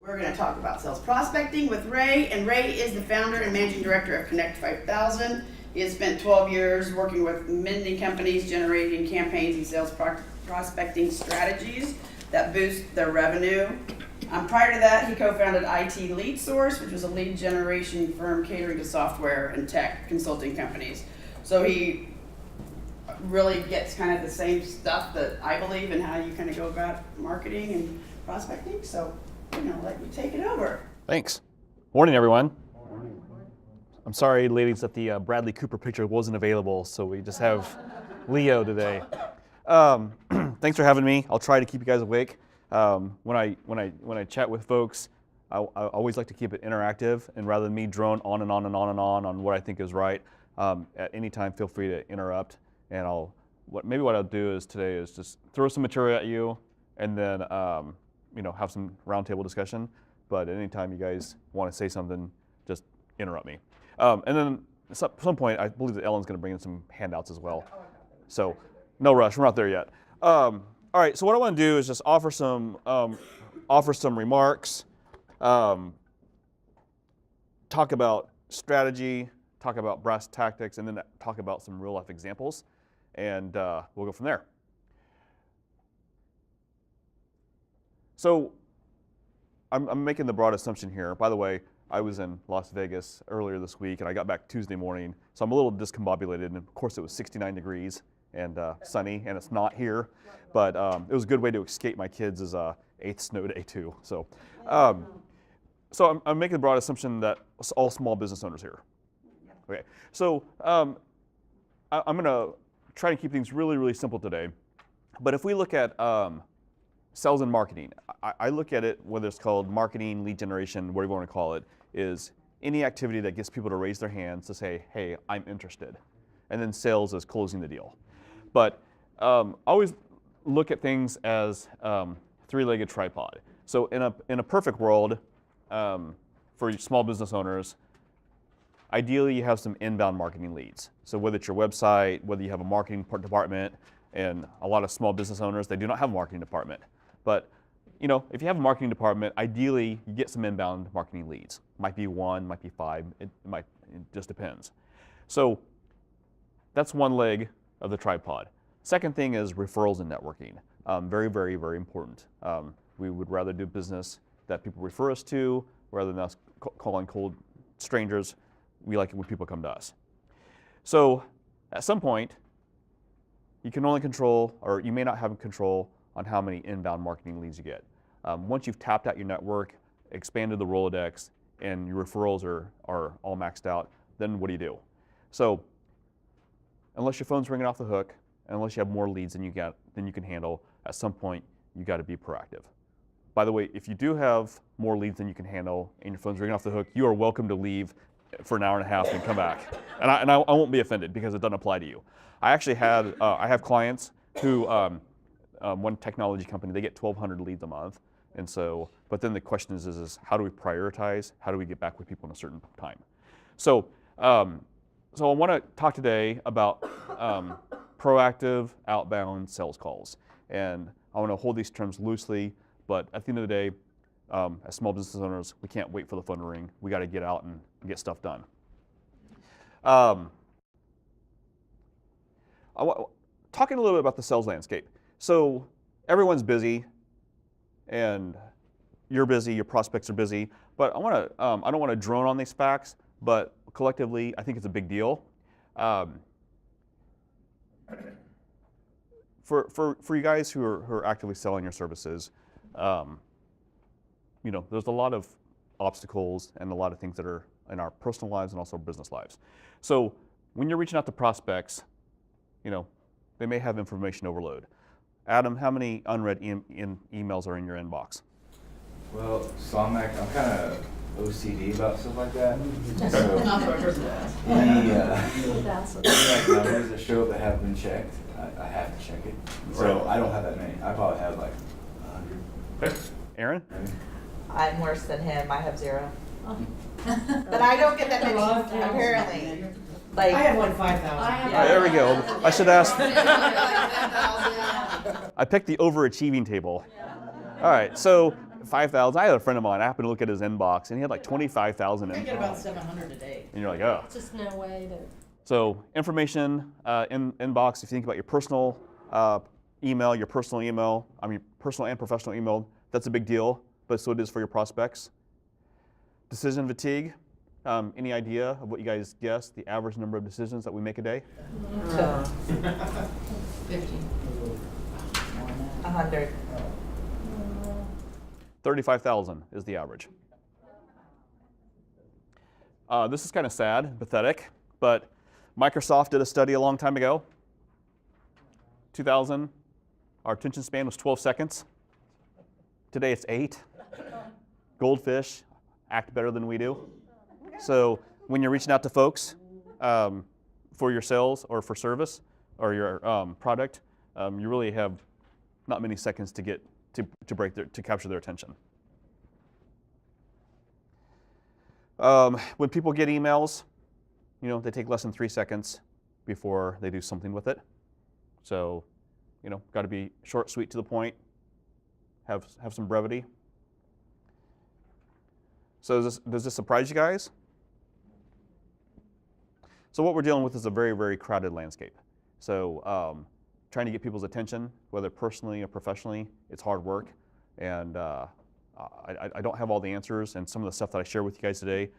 We're going to talk about sales prospecting with Ray, and Ray is the founder and managing director of Connect 5000. He has spent 12 years working with many companies generating campaigns and sales prospecting strategies that boost their revenue. Prior to that, he co-founded IT Lead Source, which was a lead generation firm catering to software and tech consulting companies. So he really gets kind of the same stuff that I believe in how you kind of go about marketing and prospecting. So I'm going to let you take it over. Thanks. Morning, everyone. I'm sorry, ladies, that the Bradley Cooper picture wasn't available, so we just have Leo today. Thanks for having me. I'll try to keep you guys awake. When I chat with folks, I always like to keep it interactive, and rather than me drone on and on and on and on what I think is right, at any time feel free to interrupt. And what I'll do is today is just throw some material at you, and then have some roundtable discussion. But at any time you guys want to say something, just interrupt me. And then at some point, I believe that Ellen's going to bring in some handouts as well. So no rush, we're not there yet. All right, so what I want to do is just offer some remarks, talk about strategy, talk about brass tactics, and then talk about some real life examples, and we'll go from there. So I'm making the broad assumption here. By the way, I was in Las Vegas earlier this week, and I got back Tuesday morning, so I'm a little discombobulated, and of course it was 69 degrees and sunny, and it's not here, but it was a good way to escape my kids' 8th snow day too. So I'm making the broad assumption that all small business owners here. Okay, so I'm gonna try to keep things really, really simple today, but if we look at sales and marketing, I look at it, whether it's called marketing, lead generation, whatever you want to call it, is any activity that gets people to raise their hands to say, hey, I'm interested. And then sales is closing the deal. But always look at things as three-legged tripod. So in a perfect world, for small business owners, ideally you have some inbound marketing leads. So whether it's your website, whether you have a marketing department, and a lot of small business owners, they do not have a marketing department. But if you have a marketing department, ideally you get some inbound marketing leads. Might be 1, might be 5, it just depends. So that's one leg of the tripod. Second thing is referrals and networking. Very, very, very important. We would rather do business that people refer us to rather than us calling cold strangers. We like it when people come to us. So at some point, you can only control, or you may not have control on how many inbound marketing leads you get. Once you've tapped out your network, expanded the Rolodex, and your referrals are all maxed out, then what do you do? So unless your phone's ringing off the hook, unless you have more leads than you can handle, at some point you got to be proactive. By the way, if you do have more leads than you can handle and your phone's ringing off the hook, you are welcome to leave for an hour and a half and come back. And I won't be offended because it doesn't apply to you. I actually I have clients who, one technology company, they get 1,200 leads a month. And so, but then the question is how do we prioritize? How do we get back with people in a certain time? So I want to talk today about proactive outbound sales calls. And I want to hold these terms loosely, but at the end of the day, as small business owners, we can't wait for the phone to ring. We got to get out and get stuff done. Talking a little bit about the sales landscape. So everyone's busy, and you're busy, your prospects are busy, but I don't want to drone on these facts, but collectively, I think it's a big deal. For you guys who are actively selling your services, there's a lot of obstacles and a lot of things that are in our personal lives and also business lives. So when you're reaching out to prospects, they may have information overload. Adam, how many unread emails are in your inbox? Well, so I'm kind of OCD about stuff like that. So, the numbers that show up that haven't been checked, I have to check it. So I don't have that many. I probably have like 100. Okay. Aaron? I'm worse than him. I have 0. But I don't get that many, apparently. Like, I have like 5,000. Yeah. There we go. I should ask. I picked the overachieving table. All right, so 5,000. I had a friend of mine. I happened to look at his inbox, and he had like 25,000 I in. get about 700 a day. And you're like, oh. Just no way to. So information in inbox. If you think about your personal email, your personal email, I mean personal and professional email, that's a big deal. But so it is for your prospects. Decision fatigue. Any idea of what you guys guess the average number of decisions that we make a day? 50. 100. 35,000 is the average. This is kind of sad and pathetic, but Microsoft did a study a long time ago. 2000, our attention span was 12 seconds. Today it's 8. Goldfish act better than we do. So when you're reaching out to folks for your sales or for service or your product, you really have not many seconds to get to capture their attention. When people get emails, they take less than 3 seconds before they do something with it. So, got to be short, sweet, to the point. Have some brevity. So does this surprise you guys? So what we're dealing with is a very, very crowded landscape. So trying to get people's attention, whether personally or professionally, it's hard work. And I don't have all the answers, and some of the stuff that I share with you guys today,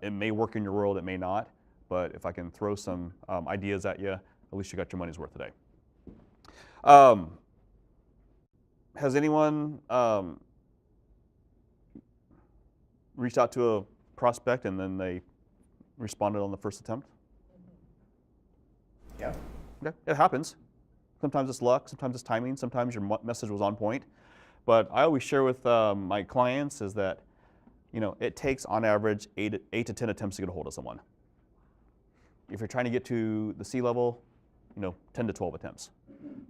it may work in your world, it may not. But if I can throw some ideas at you, at least you got your money's worth today. Has anyone reached out to a prospect and then they responded on the first attempt? Yeah. Okay, it happens. Sometimes it's luck, sometimes it's timing, sometimes your message was on point. But I always share with my clients is that, it takes on average 8 to 10 attempts to get a hold of someone. If you're trying to get to the C-level, 10 to 12 attempts.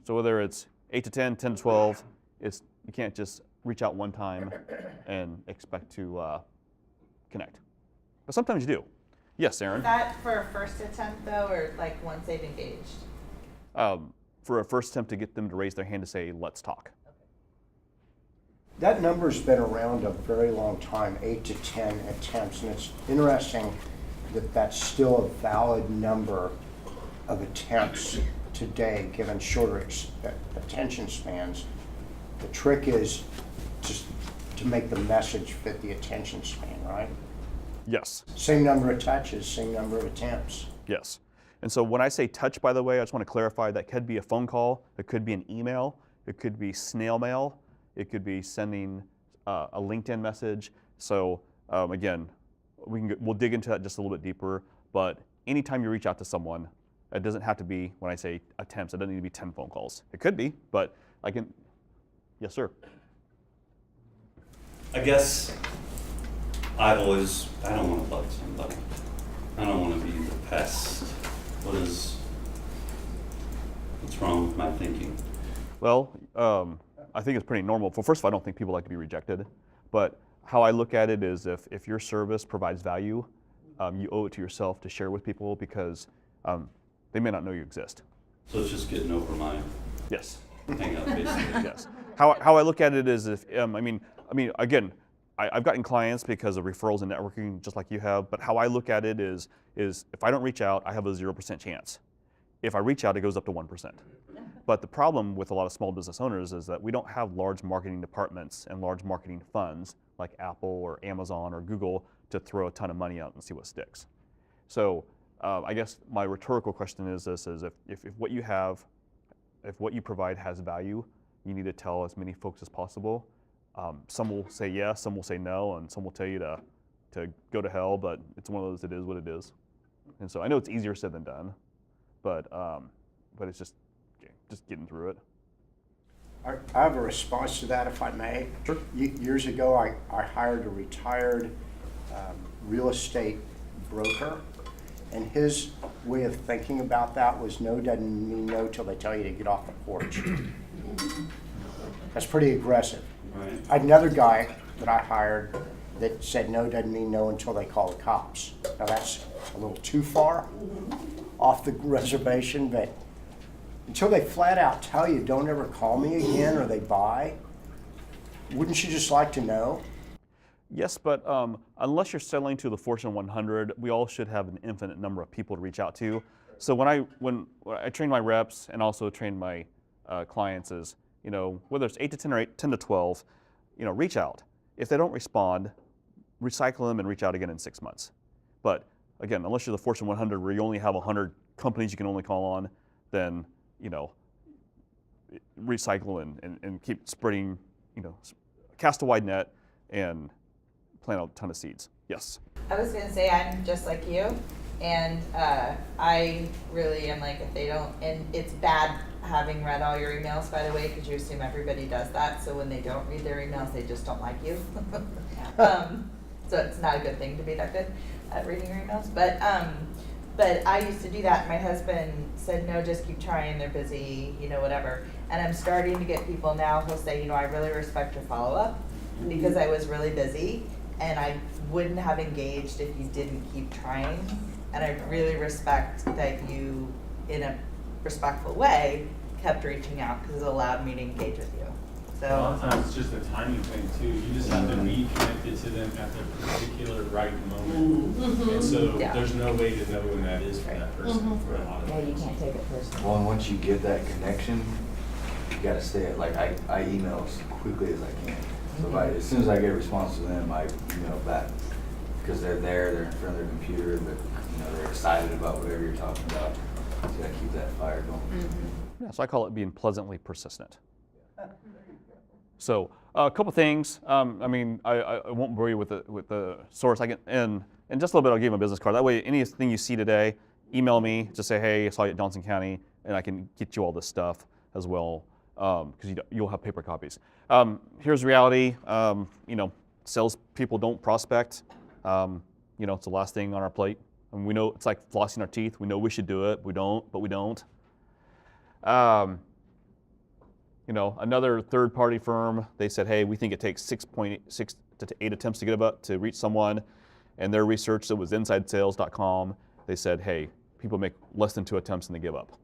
So whether it's 8 to 10, 10 to 12, you can't just reach out one time and expect to connect. But sometimes you do. Yes, Aaron? Is that for a first attempt though, or like once they've engaged? For a first attempt to get them to raise their hand to say, let's talk. That number's been around a very long time, 8 to 10 attempts, and it's interesting that that's still a valid number of attempts today, given shorter attention spans. The trick is just to make the message fit the attention span, right? Yes. Same number of touches, same number of attempts. Yes. And so when I say touch, by the way, I just want to clarify that could be a phone call, it could be an email, it could be snail mail, it could be sending a LinkedIn message. So again, we'll dig into that just a little bit deeper, but anytime you reach out to someone, it doesn't have to be, when I say attempts, it doesn't need to be 10 phone calls. It could be, but yes, sir. I guess I don't want to bug somebody. I don't want to be the pest. What's wrong with my thinking? Well, I think it's pretty normal. Well, first of all, I don't think people like to be rejected, but how I look at it is if your service provides value, you owe it to yourself to share with people because they may not know you exist. So it's just getting over my Yes. hang up, basically. Yes. How I look at it is if again, I've gotten clients because of referrals and networking, just like you have. But how I look at it is if I don't reach out, I have a 0% chance. If I reach out, it goes up to 1%. But the problem with a lot of small business owners is that we don't have large marketing departments and large marketing funds like Apple or Amazon or Google to throw a ton of money out and see what sticks. So I guess my rhetorical question is this: if what you have, if what you provide has value, you need to tell as many folks as possible. Some will say yes, some will say no, and some will tell you to go to hell. But it's one of those. It is what it is. And so I know it's easier said than done, but it's just getting through it. I have a response to that, if I may. Sure. Years ago, I hired a retired real estate broker, and his way of thinking about that was no doesn't mean no till they tell you to get off the porch. That's pretty aggressive. Right. I had another guy that I hired that said no doesn't mean no until they call the cops. Now that's a little too far off the reservation, but until they flat out tell you don't ever call me again or they buy, Wouldn't you just like to know? Yes, but unless you're selling to the Fortune 100, we all should have an infinite number of people to reach out to. So when I train my reps and also train my clients is, whether it's 8 to 10 or 10 to 12, reach out. If they don't respond, recycle them and reach out again in 6 months. But again, unless you're the Fortune 100 where you only have 100 companies you can only call on, then, recycle and keep spreading, cast a wide net and plant a ton of seeds. Yes. I was gonna say I'm just like you, and I really am like, if they don't, and it's bad having read all your emails, by the way, because you assume everybody does that. So when they don't read their emails, they just don't like you. So it's not a good thing to be that good at reading your emails. But I used to do that. My husband said, no, just keep trying. They're busy, whatever. And I'm starting to get people now who'll say, I really respect your follow-up because I was really busy and I wouldn't have engaged if you didn't keep trying. And I really respect that you, in a respectful way, kept reaching out because it allowed me to engage with you. A lot of times it's just a timing thing too. You just have to be connected to them at their particular right moment. And so there's no way to know when that is for that person for a lot of Yeah, you times. can't take it personally. Well, and once you get that connection, you gotta stay at, like, I email as quickly as I can. So as soon as I get a response to them, I email back. Because they're there, they're in front of their computer, but, they're excited about whatever you're talking about. So you gotta keep that fire going. Yeah, so I call it being pleasantly persistent. So a couple things. I won't bore you with the source. I can in just a little bit. I'll give you my business card. That way, anything you see today, email me. Just say, hey, I saw you at Johnson County, and I can get you all this stuff as well because you'll have paper copies. Here's reality. Salespeople don't prospect. It's the last thing on our plate. And we know it's like flossing our teeth. We know we should do it. We don't, but we don't. Another third-party firm, they said, hey, we think it takes 6.6 to 8 attempts to reach someone. And their research that was InsideSales.com, they said, hey, people make less than 2 attempts and they give up.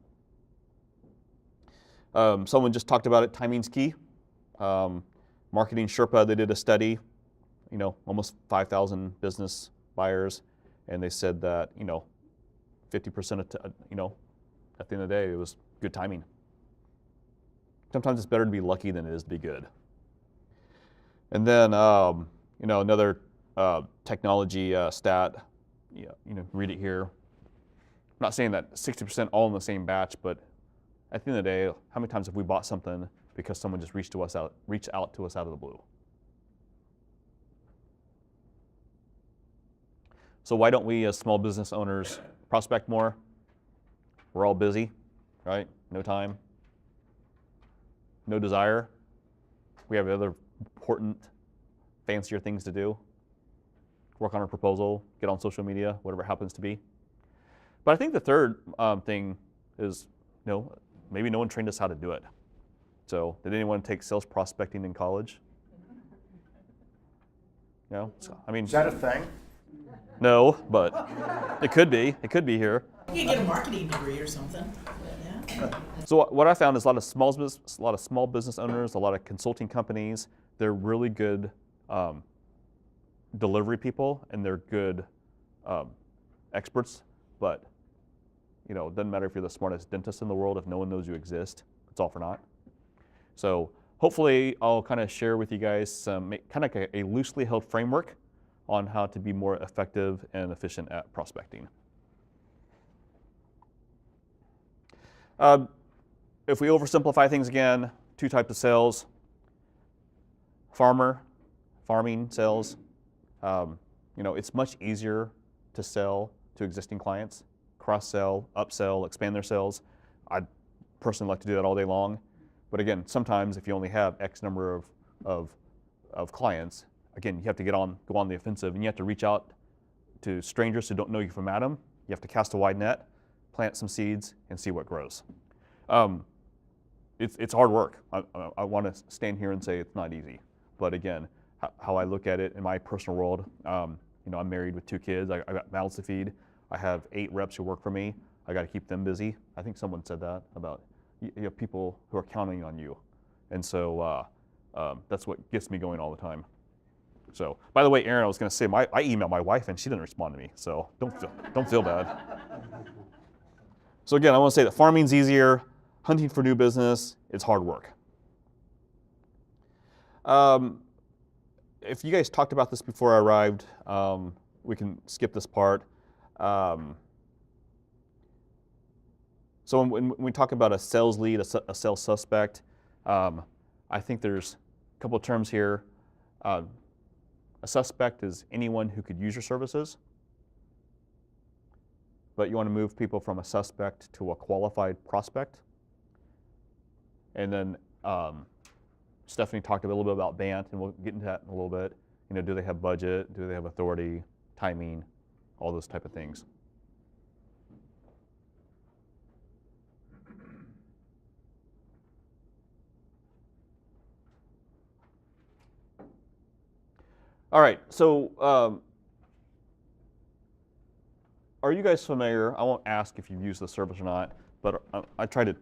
Someone just talked about it, timing's key. Marketing Sherpa, they did a study, almost 5,000 business buyers, and they said that, 50% at the end of the day, it was good timing. Sometimes it's better to be lucky than it is to be good. And then, another technology stat, read it here. I'm not saying that 60% all in the same batch, but at the end of the day, how many times have we bought something because someone just reached out to us out of the blue? So why don't we as small business owners prospect more? We're all busy, right? No time. No desire. We have other important, fancier things to do. Work on a proposal, get on social media, whatever it happens to be. But I think the third thing is, maybe no one trained us how to do it. So did anyone take sales prospecting in college? No? Is that a thing? No, but it could be. It could be here. You could get a marketing degree or something. Yeah. So what I found is a lot of small business owners, a lot of consulting companies, they're really good delivery people and they're good experts, but it doesn't matter if you're the smartest dentist in the world, if no one knows you exist, it's all for naught. So hopefully I'll kind of share with you guys some kind of like a loosely held framework on how to be more effective and efficient at prospecting. If we oversimplify things again, 2 types of sales. Farming sales. It's much easier to sell to existing clients, cross-sell, upsell, expand their sales. I'd personally like to do that all day long. But again, sometimes if you only have X number of clients, again, you have to go on the offensive and you have to reach out to strangers who don't know you from Adam. You have to cast a wide net, plant some seeds, and see what grows. It's hard work. I want to stand here and say it's not easy. But again, how I look at it in my personal world, I'm married with 2 kids. I got mouths to feed. I have 8 reps who work for me. I got to keep them busy. I think someone said that about you have people who are counting on you. And so That's what gets me going all the time. So, by the way, Aaron, I was going to say, I emailed my wife and she didn't respond to me, so don't feel bad. So again, I want to say that farming's easier, hunting for new business, it's hard work. If you guys talked about this before I arrived, we can skip this part. So when we talk about a sales lead, a sales suspect, I think there's a couple of terms here. A suspect is anyone who could use your services, but you want to move people from a suspect to a qualified prospect. And then Stephanie talked a little bit about BANT, and we'll get into that in a little bit. You know, do they have budget? Do they have authority, timing, all those type of things. All right, so are you guys familiar? I won't ask if you've used the service or not, but I try to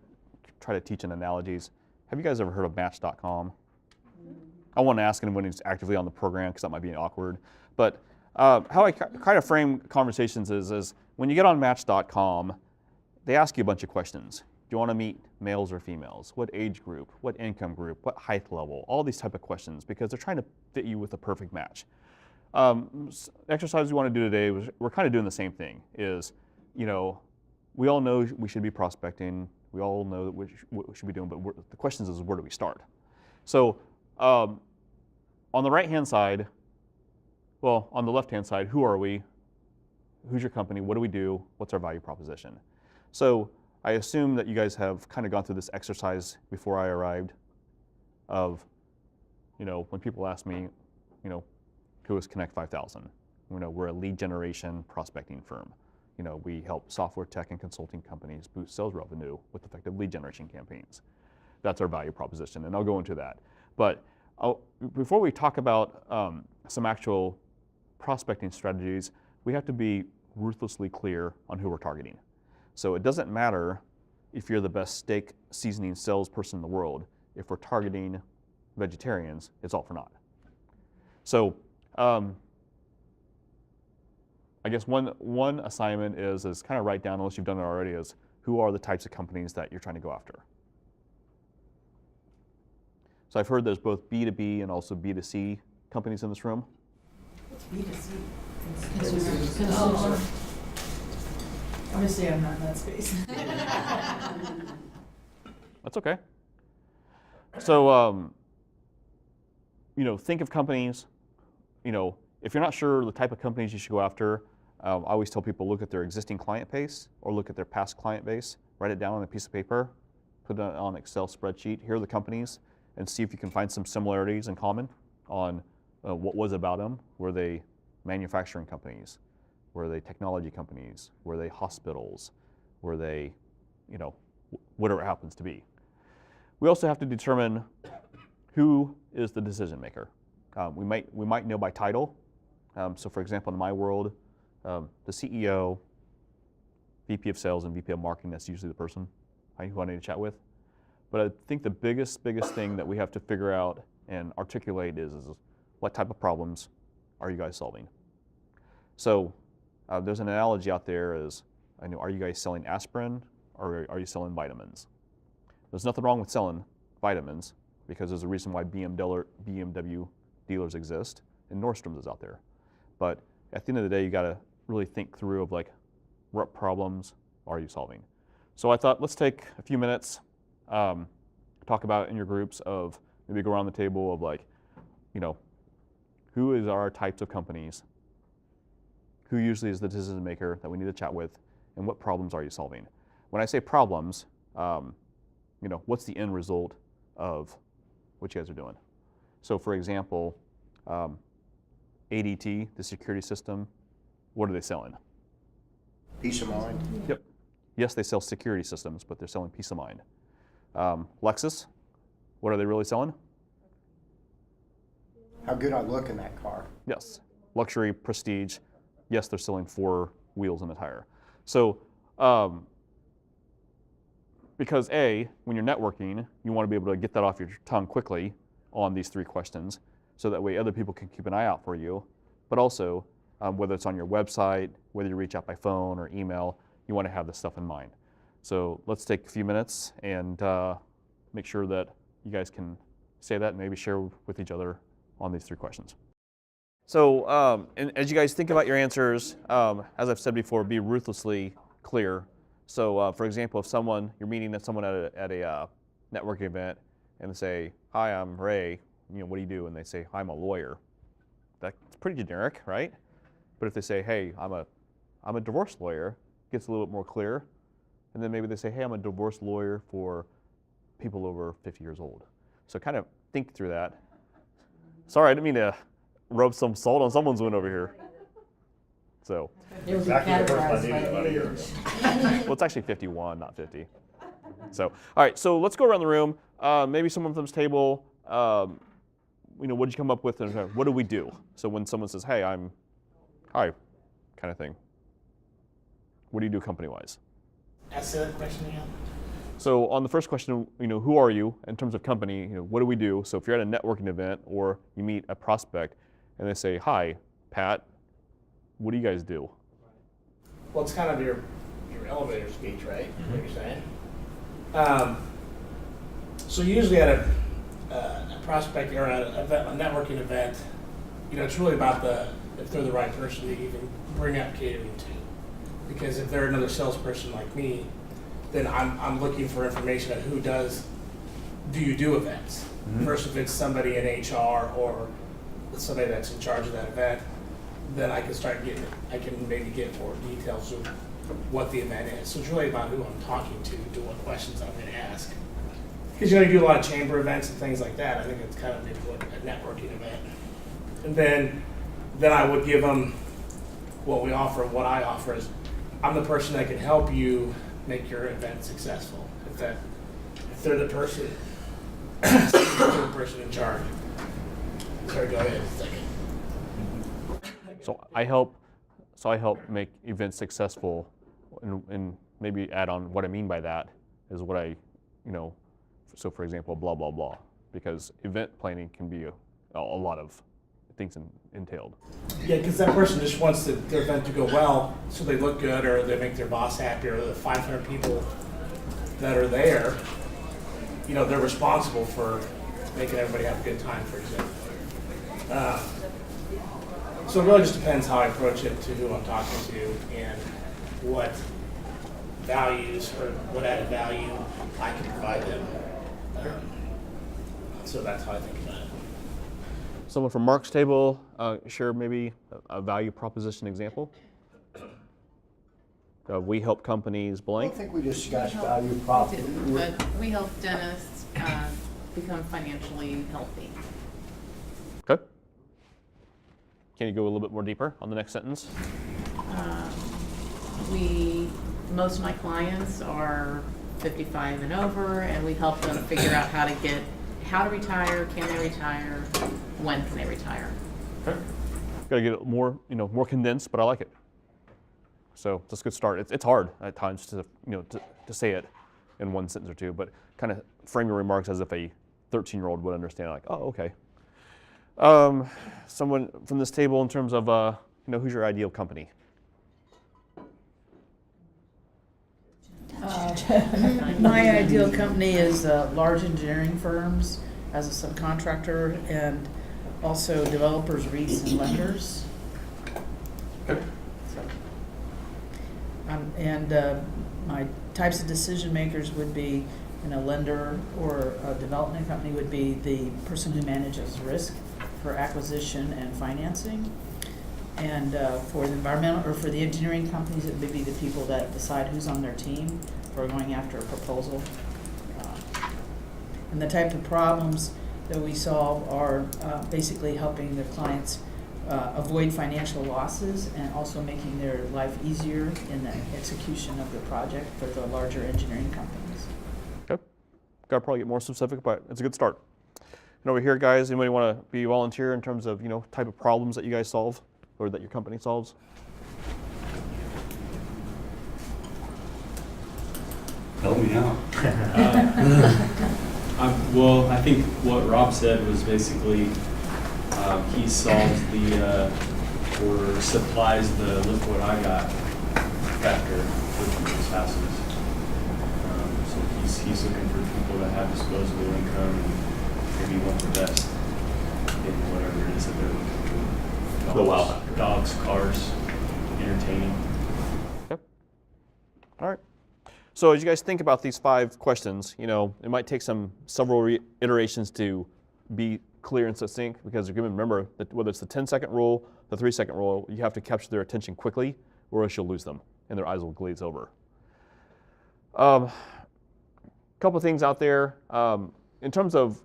teach in analogies. Have you guys ever heard of Match.com? I won't ask anyone who's actively on the program because that might be awkward. But how I kind of frame conversations is when you get on Match.com, they ask you a bunch of questions. Do you want to meet males or females? What age group? What income group? What height level? All these type of questions because they're trying to fit you with the perfect match. Exercise we want to do today, we're kind of doing the same thing, is, you know, we all know we should be prospecting. We all know that what we should be doing, but the question is where do we start? So on the right-hand side, well, on the left-hand side, who are we? Who's your company? What do we do? What's our value proposition? So I assume that you guys have kind of gone through this exercise before I arrived of, you know, when people ask me, you know, who is Connect 5000? You know, we're a lead generation prospecting firm. You know, we help software tech and consulting companies boost sales revenue with effective lead generation campaigns. That's our value proposition, and I'll go into that. But before we talk about some actual prospecting strategies, we have to be ruthlessly clear on who we're targeting. So it doesn't matter if you're the best steak seasoning salesperson in the world. If we're targeting vegetarians, it's all for naught. So I guess one assignment is kind of write down, unless you've done it already, is who are the types of companies that you're trying to go after. So I've heard there's both B2B and also B2C companies in this room. B2C. Consumer. Obviously, I'm not in that space. That's okay. So, you know, think of companies, you know, if you're not sure the type of companies you should go after, I always tell people look at their existing client base or look at their past client base, write it down on a piece of paper, put it on an Excel spreadsheet, here are the companies, and see if you can find some similarities in common on what was about them. Were they manufacturing companies? Were they technology companies? Were they hospitals? Were they, you know, whatever it happens to be? We also have to determine who is the decision maker. We might know by title. So for example, in my world, the CEO, VP of sales, and VP of marketing, that's usually the person who I need to chat with. But I think the biggest thing that we have to figure out and articulate is what type of problems are you guys solving? So there's an analogy out there is, are you guys selling aspirin or are you selling vitamins? There's nothing wrong with selling vitamins because there's a reason why BMW dealers exist and Nordstrom's is out there. But at the end of the day, you gotta really think through of like, what problems are you solving? So I thought, let's take a few minutes, talk about in your groups of, maybe go around the table of like, you know, who is our types of companies? Who usually is the decision maker that we need to chat with? And what problems are you solving? When I say problems, you know, what's the end result of what you guys are doing? So for example, ADT, the security system, what are they selling? Peace of mind. Yep. Yes, they sell security systems, but they're selling peace of mind. Lexus, what are they really selling? How good I look in that car. Yes. Luxury, prestige. Yes, they're selling 4 wheels and a tire. So, because A, when you're networking, you want to be able to get that off your tongue quickly on these 3 questions, so that way other people can keep an eye out for you. But also, whether it's on your website, whether you reach out by phone or email, you want to have this stuff in mind. So let's take a few minutes and make sure that you guys can say that and maybe share with each other on these 3 questions. So and as you guys think about your answers, as I've said before, be ruthlessly clear. So for example, if you're meeting someone at a networking event and they say, "Hi, I'm Ray, what do you do?" And they say, "I'm a lawyer." That's pretty generic, right? But if they say, "Hey, I'm a divorce lawyer," it gets a little bit more clear. And then maybe they say, "Hey, I'm a divorce lawyer for people over 50 years old." So kind of think through that. Sorry, I didn't mean to rub some salt on someone's wound over here. So, It was Exactly the person I categorized needed by about a year age. ago. well, it's actually 51, not 50. So, all right, so let's go around the room. Maybe someone from this table, what did you come up with and what do we do? So when someone says, "Hey, hi," kind of thing. What do you do company-wise? Ask that question again. So on the first question, who are you in terms of company? What do we do? So if you're at a networking event or you meet a prospect and they say, "Hi, Pat, what do you guys do?" Well, it's kind of your elevator speech, right? What you're saying. So usually at a prospect or at a networking event, it's really about if they're the right person to even bring up catering to. Because if they're another salesperson like me, then I'm looking for information on do you do events? Versus if it's somebody in HR or somebody that's in charge of that event, then I can maybe get more details of what the event is. So it's really about who I'm talking to what questions I'm going to ask. Because you do a lot of chamber events and things like that. I think it's kind of maybe what a networking event. And then I would give them what we offer. What I offer is I'm the person that can help you make your event successful. If they're the person, if they're the person in charge. Sorry, go ahead. So I help make events successful, and maybe add on what I mean by that is what I, so for example, blah, blah, blah, because event planning can be a lot of things entailed. Yeah, because that person just wants their event to go well, so they look good, or they make their boss happy, or the 500 people that are there, they're responsible for making everybody have a good time, for example. So it really just depends how I approach it to who I'm talking to and what values or what added value I can provide them. So that's how I think about it. Someone from Mark's table, share maybe a value proposition example. We help companies I blank. think we discussed value prop. But we help dentists become financially healthy. Okay. Can you go a little bit more deeper on the next sentence? Most of my clients are 55 and over, and we help them figure out how to retire, can they retire, when can they retire. Okay. Got to get it more, more condensed, but I like it. So that's a good start. It's hard at times to say it in one sentence or two, but kind of frame your remarks as if a 13-year-old would understand. Like, oh, okay. Someone from this table, in terms of who's your ideal company? My ideal company is large engineering firms as a subcontractor, and also developers, REITs, and lenders. Okay. My types of decision makers would be, a lender or a development company would be the person who manages risk for acquisition and financing. And for the environmental or for the engineering companies, it would be the people that decide who's on their team for going after a proposal. And the type of problems that we solve are basically helping their clients avoid financial losses and also making their life easier in the execution of the project for the larger engineering companies. Okay. Got to probably get more specific, but it's a good start. And over here, guys, anybody want to be a volunteer in terms of type of problems that you guys solve or that your company solves? Help me out. Well, I think what Rob said was basically, he solves or supplies the look what I got factor for people's houses. So he's looking for people that have disposable income and maybe want the best in whatever it is that they're looking for. The wow factor. Dogs, cars, entertaining. Yep. All right. So as you guys think about these 5 questions, it might take several iterations to be clear and succinct, because you're going to remember that whether it's the 10-second rule, the 3-second rule, you have to capture their attention quickly, or else you'll lose them and their eyes will glaze over. Couple of things out there in terms of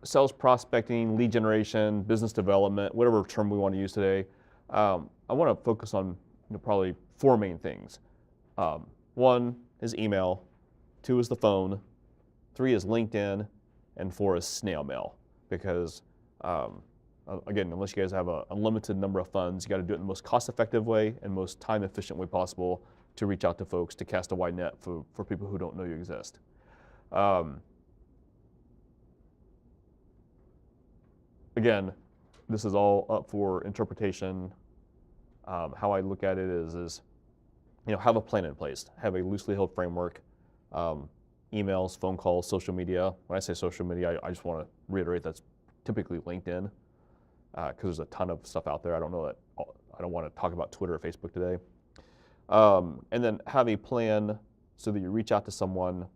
sales prospecting, lead generation, business development, whatever term we want to use today. I want to focus on probably 4 main things. 1 is email, 2 is the phone, 3 is LinkedIn, and 4 is snail mail. Because again, unless you guys have a limited number of funds, you got to do it in the most cost-effective way and most time-efficient way possible to reach out to folks, to cast a wide net for people who don't know you exist. Again, this is all up for interpretation. How I look at it is have a plan in place, have a loosely held framework, emails, phone calls, social media. When I say social media, I just want to reiterate that's typically LinkedIn, because there's a ton of stuff out there. I don't want to talk about Twitter or Facebook today. And then have a plan so that you reach out to someone,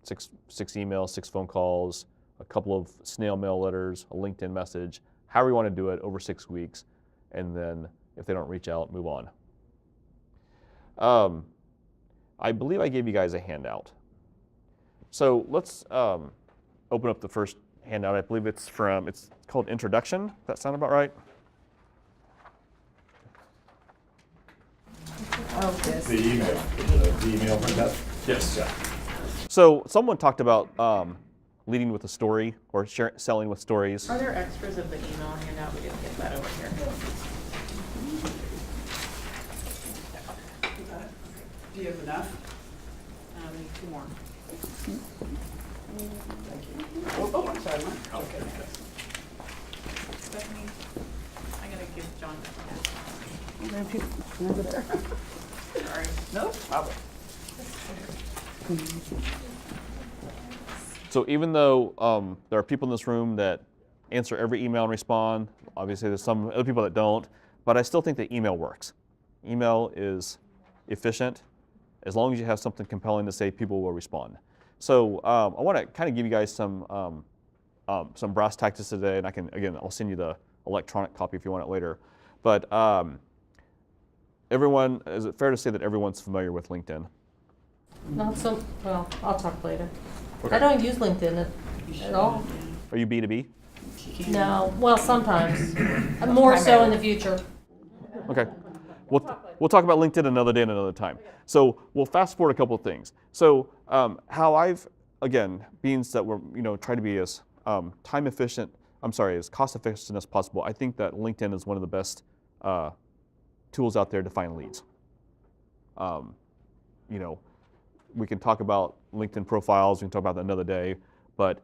6 emails, 6 phone calls, a couple of snail mail letters, a LinkedIn message, however you want to do it over 6 weeks, and then if they don't reach out, move on. I believe I gave you guys a handout. So let's open up the first handout. I believe it's called Introduction. Does that sound about right? Oh, this. The email. The email printout? Yes. Yeah. So someone talked about leading with a story or selling with stories. Are there extras of the email handout? We didn't get that over here. Do you have enough? We need 2 more. Thank you. Oh, I'm sorry, Mark. Okay. Stephanie, I'm going to give John that. Over there. Sorry. No problem. So even though there are people in this room that answer every email and respond, obviously there's some other people that don't, but I still think that email works. Email is efficient. As long as you have something compelling to say, people will respond. So I want to kind of give you guys some brass tactics today, and I'll send you the electronic copy if you want it later. But is it fair to say that everyone's familiar with LinkedIn? Not so, well, I'll talk later. Okay. I don't use LinkedIn at all. Are you B2B? No, well, sometimes. More so in the future. Okay. We'll talk about LinkedIn another day and another time. So we'll fast forward a couple of things. So how I've, again, being that we're trying to be as as cost efficient as possible, I think that LinkedIn is one of the best tools out there to find leads. We can talk about LinkedIn profiles. We can talk about that another day. But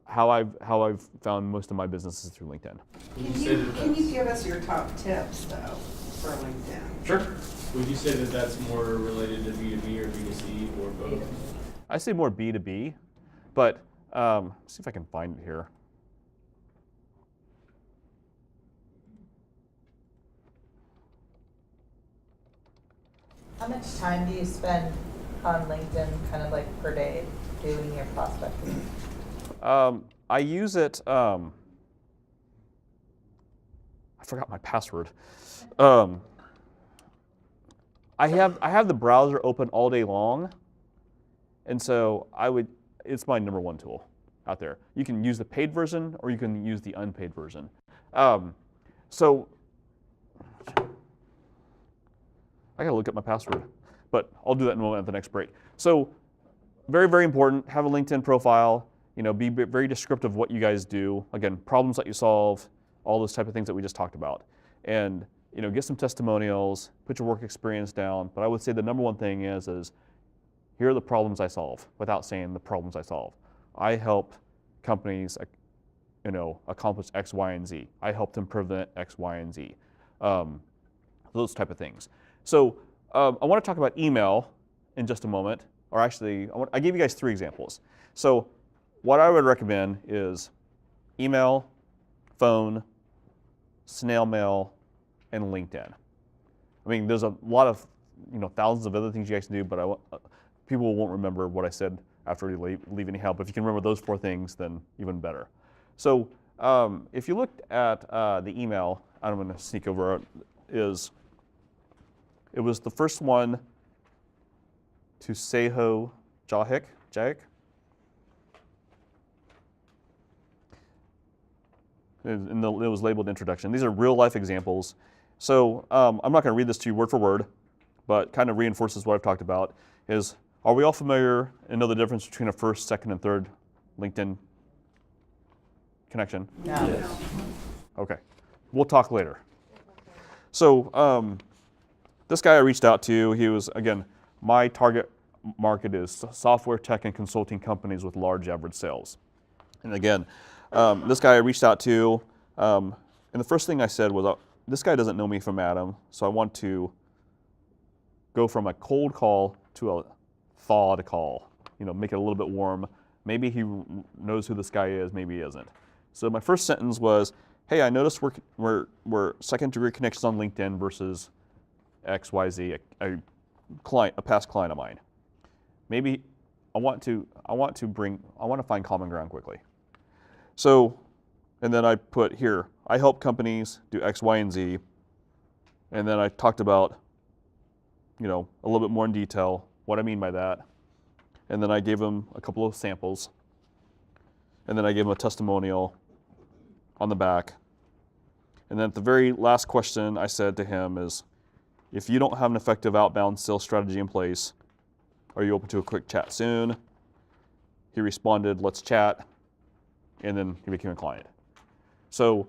how I've found most of my business is through LinkedIn. Can you give us your top tips though for LinkedIn? Sure. Would you say that that's more related to B2B or B2C or both? I say more B2B, but let's see if I can find it here. How much time do you spend on LinkedIn, kind of like per day, doing your prospecting? I use it. I forgot my password. I have the browser open all day long, and so it's my number 1 tool out there. You can use the paid version or you can use the unpaid version. So I gotta look up my password, but I'll do that in a moment at the next break. So very, very important, have a LinkedIn profile, be very descriptive of what you guys do. Again, problems that you solve, all those type of things that we just talked about. And get some testimonials, put your work experience down. But I would say the number 1 thing is here are the problems I solve, without saying the problems I solve. I help companies, accomplish X, Y, and Z. I help them prevent X, Y, and Z. Those type of things. So I want to talk about email in just a moment, or actually, I gave you guys 3 examples. So what I would recommend is email, phone, snail mail, and LinkedIn. I mean, there's a lot of, thousands of other things you guys can do, but people won't remember what I said after you leave anyhow. But if you can remember those 4 things, then even better. So if you looked at the email, I'm going to sneak over, it was the first one to Seho Jahik. And it was labeled introduction. These are real life examples. So I'm not going to read this to you word for word, but kind of reinforces what I've talked about. Are we all familiar and know the difference between a first, second, and third LinkedIn connection? Yes. Okay, we'll talk later. So this guy I reached out to, he was, again, my target market is software, tech, and consulting companies with large average sales. And again, this guy I reached out to, and the first thing I said was, this guy doesn't know me from Adam, so I want to go from a cold call to a thawed call, make it a little bit warm. Maybe he knows who this guy is, maybe he isn't. So my first sentence was, hey, I noticed we're second degree connections on LinkedIn versus XYZ, a past client of mine. Maybe I want to find common ground quickly. So, and then I put here, I help companies do X, Y, and Z. And then I talked about, a little bit more in detail, what I mean by that. And then I gave him a couple of samples. And then I gave him a testimonial on the back. And then at the very last question I said to him is, if you don't have an effective outbound sales strategy in place, are you open to a quick chat soon? He responded, let's chat. And then he became a client. So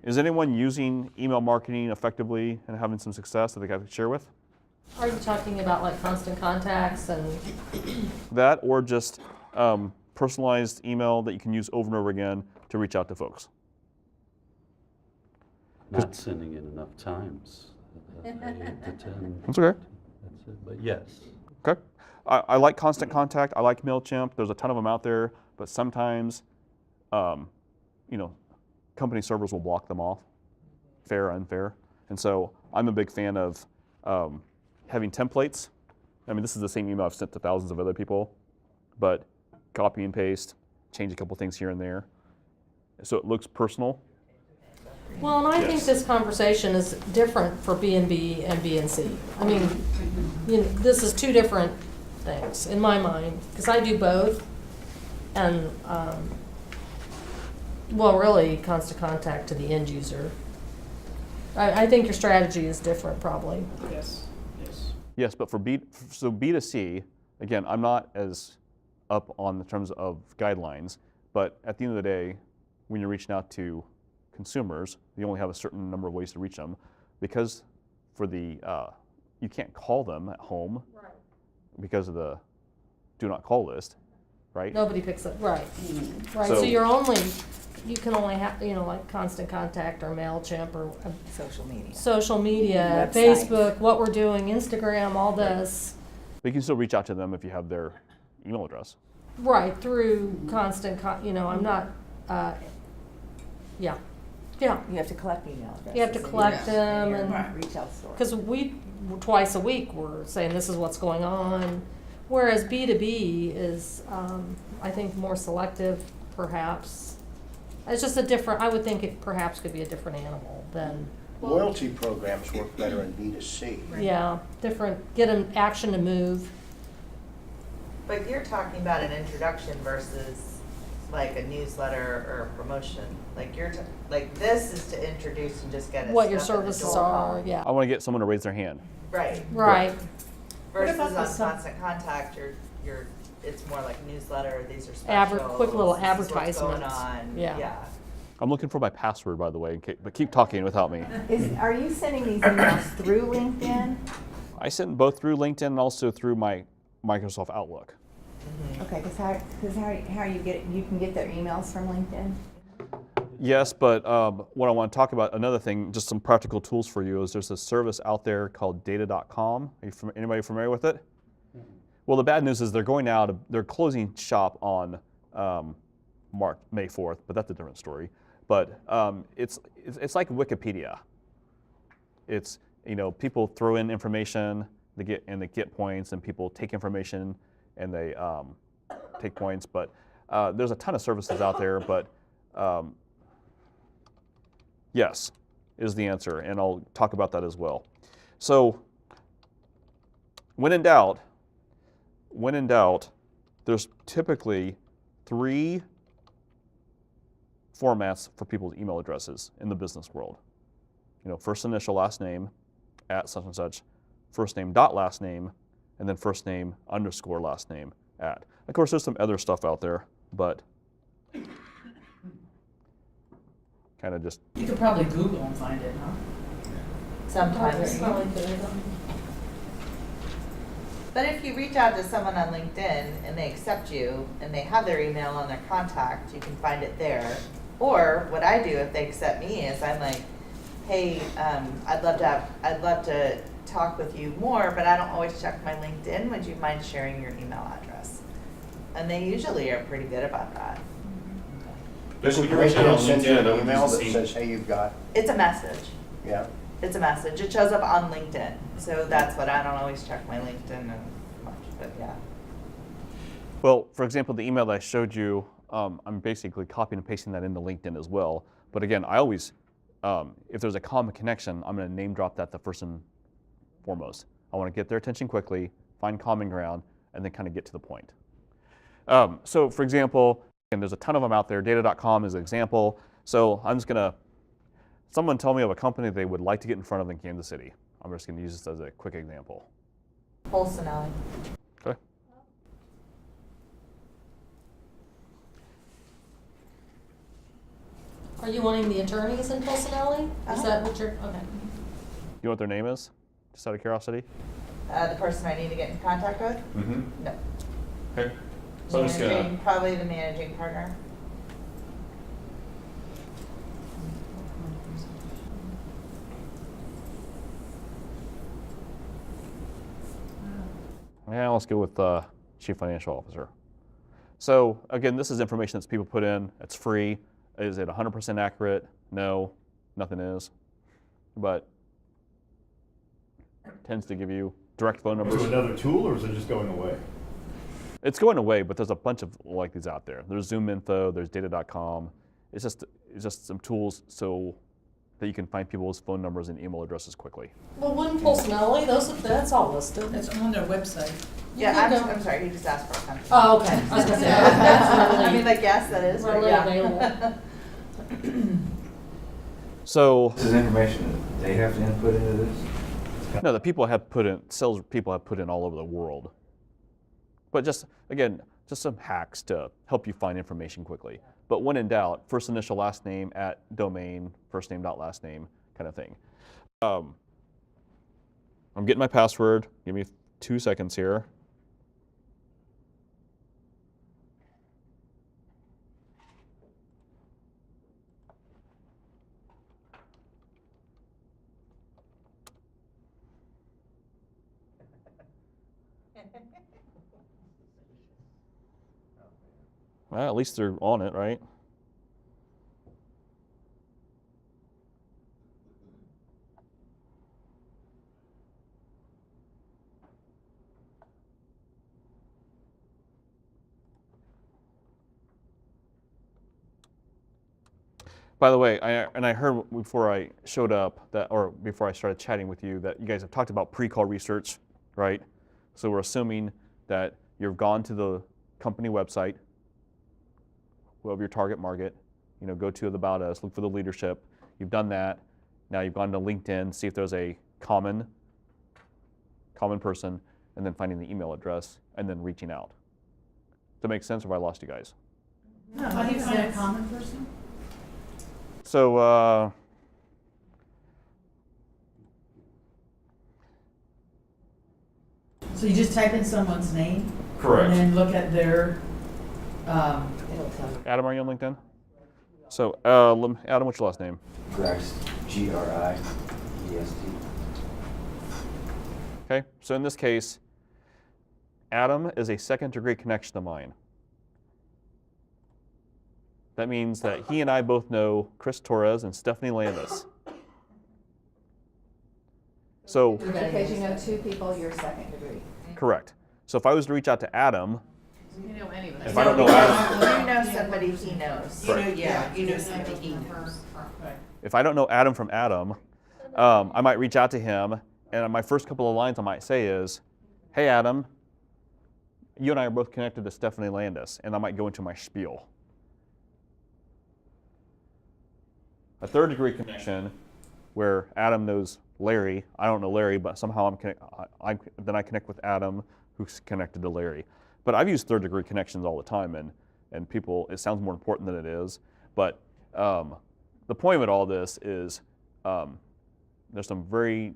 is anyone using email marketing effectively and having some success that they could share with? Are you talking about like constant contacts and? That or just personalized email that you can use over and over again to reach out to folks? Not sending it enough times. 8 to 10. That's okay. That's it, but yes. Okay. I like Constant Contact. I like MailChimp. There's a ton of them out there, but sometimes, company servers will block them off, fair, unfair. And so I'm a big fan of having templates. I mean, this is the same email I've sent to thousands of other people, but copy and paste, change a couple things here and there. So it looks personal. Well, and I think Yes. this conversation is different for B and B and B and C. I mean, this is 2 different things in my mind, because I do both. And, really, constant contact to the end user. I think your strategy is different, probably. Yes, yes. Yes, but for B2C, again, I'm not as up on the terms of guidelines, but at the end of the day, when you're reaching out to consumers, you only have a certain number of ways to reach them, because for the you can't call them at home because of the do not call list, right? Nobody picks up, right. Right, So- so you can only have, like Constant Contact or MailChimp or social media, Website. Facebook, what we're doing, Instagram, all this. But you can still reach out to them if you have their email address. Right, through I'm not, yeah. You have to collect email addresses. You have to collect them and and, retail store. because twice a week, we're saying this is what's going on. Whereas B2B is, I think, more selective, perhaps. It's just I would think it perhaps could be a different animal than, Loyalty programs work better in B2C. yeah, different, get an action to move. But you're talking about an introduction versus like a newsletter or a promotion. Like like this is to introduce and just get us What your stuff in the services door. are, yeah. I want to get someone to raise their hand. Right. Right. Versus about on the some- constant contact, it's more like newsletter, these are specials. Quick little this is what's going advertisements. on. Yeah. I'm looking for my password, by the way, but keep talking without me. Are you sending these emails through LinkedIn? I sent both through LinkedIn and also through my Microsoft Outlook. Okay, because how you get, you can get their emails from LinkedIn? Yes, but what I want to talk about, another thing, just some practical tools for you, is there's a service out there called data.com. Anybody familiar with it? Well, the bad news is they're closing shop on May 4th, but that's a different story. But it's like Wikipedia. It's, people throw in information, they get points, and people take information and they take points. But there's a ton of services out there, but yes is the answer, and I'll talk about that as well. So when in doubt, there's typically 3 formats for people's email addresses in the business world. First initial, last name, at such and such, first name dot last name, and then first name underscore last name at. Of course, there's some other stuff out there, but kind of just. You could probably Google and find it, huh? Sometimes. Probably good. But if you reach out to someone on LinkedIn and they accept you and they have their email on their contact, you can find it there. Or what I do if they accept me is I'm like, hey, I'd love to talk with you more, but I don't always check my LinkedIn. Would you mind sharing your email address? And they usually are pretty good about that. Does When you reach out on LinkedIn send you LinkedIn, an I would email use that the same- says, hey, you've got, It's a message. yeah? It's a message. It shows up on LinkedIn. So that's what I don't always check my LinkedIn much, but yeah. Well, for example, the email that I showed you, I'm basically copying and pasting that into LinkedIn as well. But again, I always, if there's a common connection, I'm going to name drop that the first and foremost. I want to get their attention quickly, find common ground, and then kind of get to the point. So for example, and there's a ton of them out there. Data.com is an example. So I'm just going to, someone tell me of a company they would like to get in front of in Kansas City. I'm just going to use this as a quick example. Polsinelli. Okay. Are you wanting the attorneys in Polsinelli? Is that what you're, okay. You know what their name is? Just out of curiosity? The person I need to get in contact with? Mm-hmm. No. Okay. So I'm just gonna, Probably the managing partner. Yeah, let's go with Chief Financial Officer. So again, this is information that people put in. It's free. Is it 100% accurate? No, nothing is. But it tends to give you direct phone numbers. Is it another tool, or is it just going away? It's going away, but there's a bunch of like these out there. There's Zoom Info, there's Data.com. It's just some tools so that you can find people's phone numbers and email addresses quickly. Well, wouldn't Polsinelli, that's all listed. It's on their website. You could go- I'm sorry, he just asked for a country. Oh, okay. I was gonna say, that's I mean, really, like, yes, that is, but readily yeah. available. So This is information that they have to input into this? no, the people have put in, sales people have put in all over the world. But just, again, just some hacks to help you find information quickly. But when in doubt, first initial last name at domain, first name dot last name kind of thing. I'm getting my password. Give me 2 seconds here. Well, at least they're on it, right? By the way, I heard before I showed up that, or before I started chatting with you, that you guys have talked about pre-call research, right? So we're assuming that you've gone to the company website, of your target market, go to the About Us, look for the leadership. You've done that. Now you've gone to LinkedIn, see if there's a common person, and then finding the email address, and then reaching out. Does that make sense, or have I lost you guys? No, how do you find a common person? So, So you just type in someone's name? Correct. And then look at their, It'll tell you. Adam, are you on LinkedIn? So, Adam, what's your last name? Grist, Griest. Okay, so in this case, Adam is a second-degree connection of mine. That means that he and I both know Chris Torres and Stephanie Landis. So, Because you know two people, you're second degree. correct. So if I was to reach out to Adam, You know any of us. if I don't know Adam, You know somebody he knows. You know somebody he knows. if I don't know Adam from Adam, I might reach out to him, and my first couple of lines I might say is, "Hey Adam, you and I are both connected to Stephanie Landis," and I might go into my spiel. A third-degree connection, where Adam knows Larry. I don't know Larry, but somehow then I connect with Adam, who's connected to Larry. But I've used third-degree connections all the time, and people, it sounds more important than it is. But the point of all this is there's some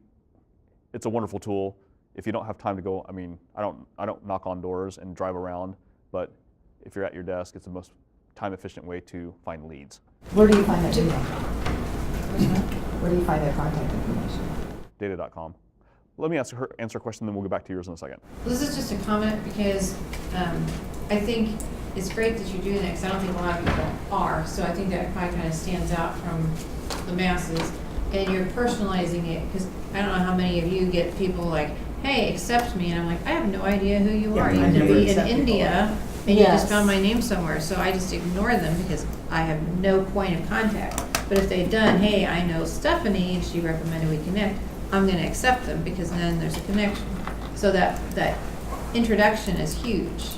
it's a wonderful tool. If you don't have time to go, I mean, I don't knock on doors and drive around, but if you're at your desk, it's the most time-efficient way to find leads. Where do you find that data? Where do you find their contact information? Data.com. Let me answer a question, then we'll go back to yours in a second. This is just a comment because I think it's great that you're doing that because I don't think a lot of people are. So I think that probably kind of stands out from the masses. And you're personalizing it because I don't know how many of you get people like, hey, accept me. And I'm like, I have no idea who you are. I You could never be in accept people. India and you Yes. just found my name somewhere. So I just ignore them because I have no point of contact. But if they've done, hey, I know Stephanie and she recommended we connect, I'm going to accept them because then there's a connection. So that introduction is huge.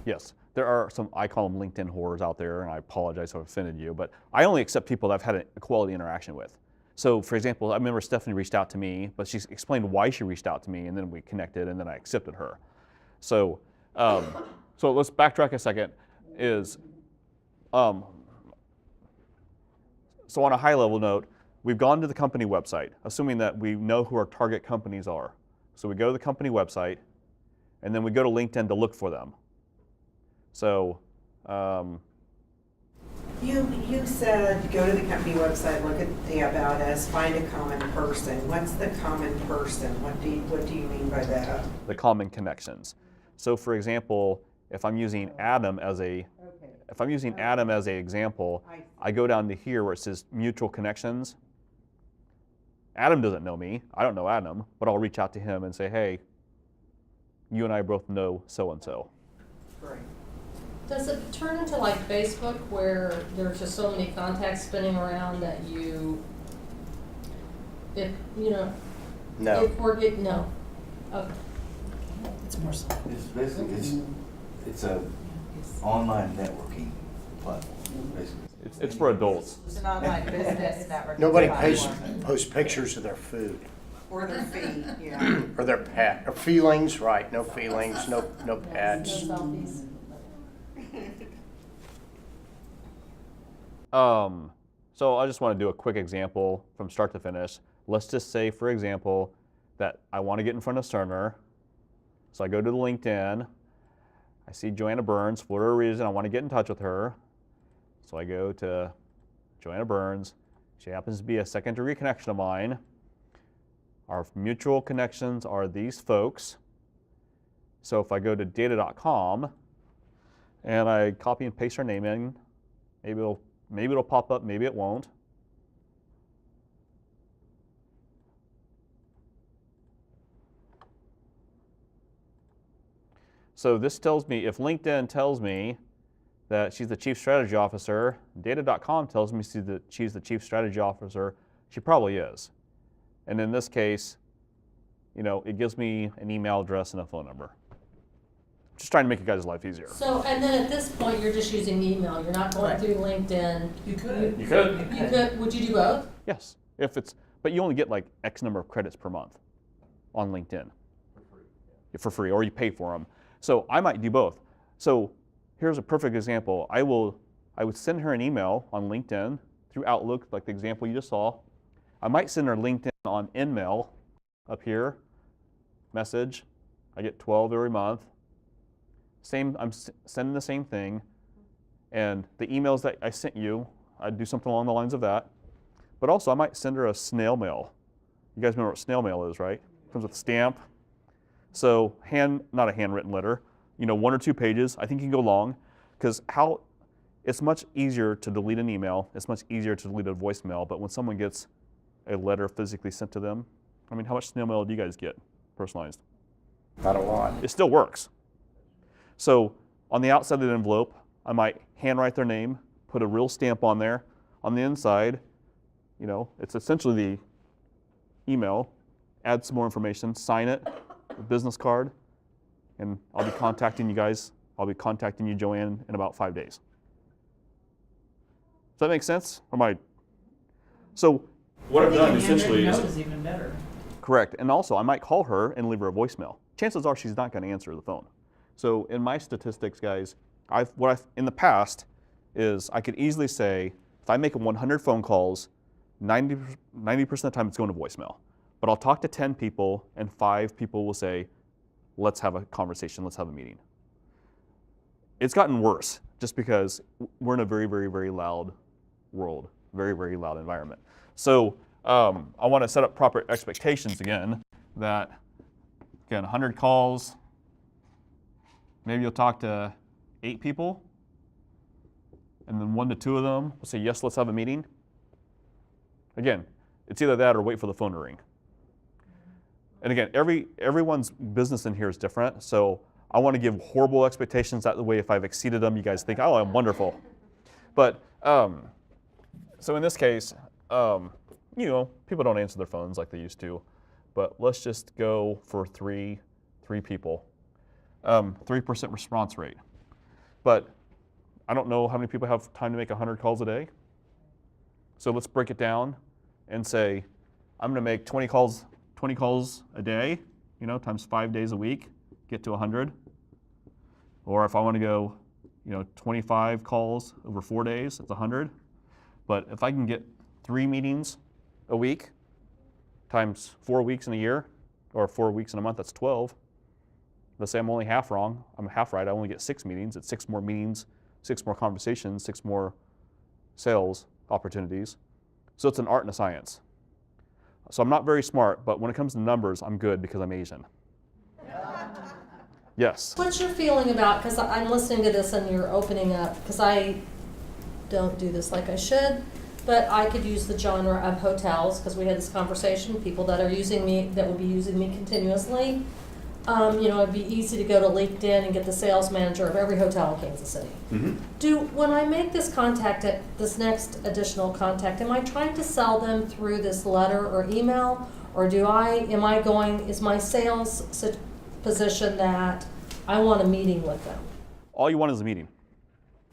Yes, there are some, I call them LinkedIn whores out there, and I apologize if I've offended you, but I only accept people that I've had a quality interaction with. So, for example, I remember Stephanie reached out to me, but she explained why she reached out to me, and then we connected, and then I accepted her. So, so let's backtrack a second. So on a high-level note, we've gone to the company website, assuming that we know who our target companies are. So we go to the company website, and then we go to LinkedIn to look for them. So, You said go to the company website, look at the About Us, find a common person. What's the common person? What do you mean by that? the common connections. So for example, if I'm using Adam as an example, I go down to here where it says mutual connections. Adam doesn't know me. I don't know Adam, but I'll reach out to him and say, hey, you and I both know so-and-so. Right. Does it turn into like Facebook where there's just so many contacts spinning around that No. if we're getting, no. Okay. it's more so. It's basically, it's a online networking platform, basically. It's for adults. It's an online business network. Nobody platform. posts pictures of their food Or their fee, yeah. or their pet, or feelings, right? No feelings, no pets. So I just want to do a quick example from start to finish. Let's just say, for example, that I want to get in front of Cerner. So I go to the LinkedIn. I see Joanna Burns. For whatever reason, I want to get in touch with her. So I go to Joanna Burns. She happens to be a second-degree connection of mine. Our mutual connections are these folks. So if I go to data.com and I copy and paste her name in, maybe it'll pop up, maybe it won't. So this tells me, if LinkedIn tells me that she's the Chief Strategy Officer, data.com tells me she's the Chief Strategy Officer, she probably is. And in this case, it gives me an email address and a phone number. Just trying to make you guys' life easier. So, and then at this point, you're just using email. You're not going through LinkedIn. You could. You could. You could. Would you do both? Yes, but you only get like X number of credits per month on LinkedIn. For free, or you pay for them. So I might do both. So here's a perfect example. I would send her an email on LinkedIn through Outlook, like the example you just saw. I might send her LinkedIn on InMail up here, message. I get 12 every month. I'm sending the same thing, and the emails that I sent you, I'd do something along the lines of that. But also, I might send her a snail mail. You guys remember what snail mail is, right? It comes with a stamp. So not a handwritten letter, 1 or 2 pages. I think you can go long, because it's much easier to delete an email. It's much easier to delete a voicemail. But when someone gets a letter physically sent to them, I mean, how much snail mail do you guys get personalized? Not a lot. It still works. So on the outside of the envelope, I might handwrite their name, put a real stamp on there. On the inside, it's essentially the email, add some more information, sign it, a business card, and I'll be contacting you guys. I'll be contacting you, Joanne, in about 5 days. Does that make sense? So what I've done essentially Handwritten note is even better. correct, and also I might call her and leave her a voicemail. Chances are she's not going to answer the phone. So in my statistics, guys, in the past is I could easily say if I make 100 phone calls, 90% of the time it's going to voicemail. But I'll talk to 10 people and 5 people will say, let's have a conversation, let's have a meeting. It's gotten worse just because we're in a very, very, very loud world, very, very loud environment. So I want to set up proper expectations again that, 100 calls, maybe you'll talk to 8 people, and then 1 to 2 of them will say, yes, let's have a meeting. Again, it's either that or wait for the phone to ring. And again, everyone's business in here is different, so I want to give horrible expectations. That way, if I've exceeded them, you guys think, oh, I'm wonderful. But so in this case, people don't answer their phones like they used to. But let's just go for three people. 3% response rate. But I don't know how many people have time to make 100 calls a day. So let's break it down and say, I'm going to make 20 calls a day, times 5 days a week, get to 100. Or if I want to go, 25 calls over 4 days, it's 100. But if I can get 3 meetings a week times 4 weeks in a year, or 4 weeks in a month, that's 12. Let's say I'm only half wrong. I'm half right. I only get 6 meetings. It's 6 more meetings, 6 more conversations, 6 more sales opportunities. So it's an art and a science. So I'm not very smart, but when it comes to numbers, I'm good because I'm Asian. Yes. What's your feeling about, because I'm listening to this and you're opening up, because I don't do this like I should, but I could use the genre of hotels, because we had this conversation, people that are using me, that would be using me continuously. It'd be easy to go to LinkedIn and get the sales manager of every hotel in Kansas City. Mm-hmm. When I make this this next additional contact, am I trying to sell them through this letter or email, or is my sales position that I want a meeting with them? All you want is a meeting.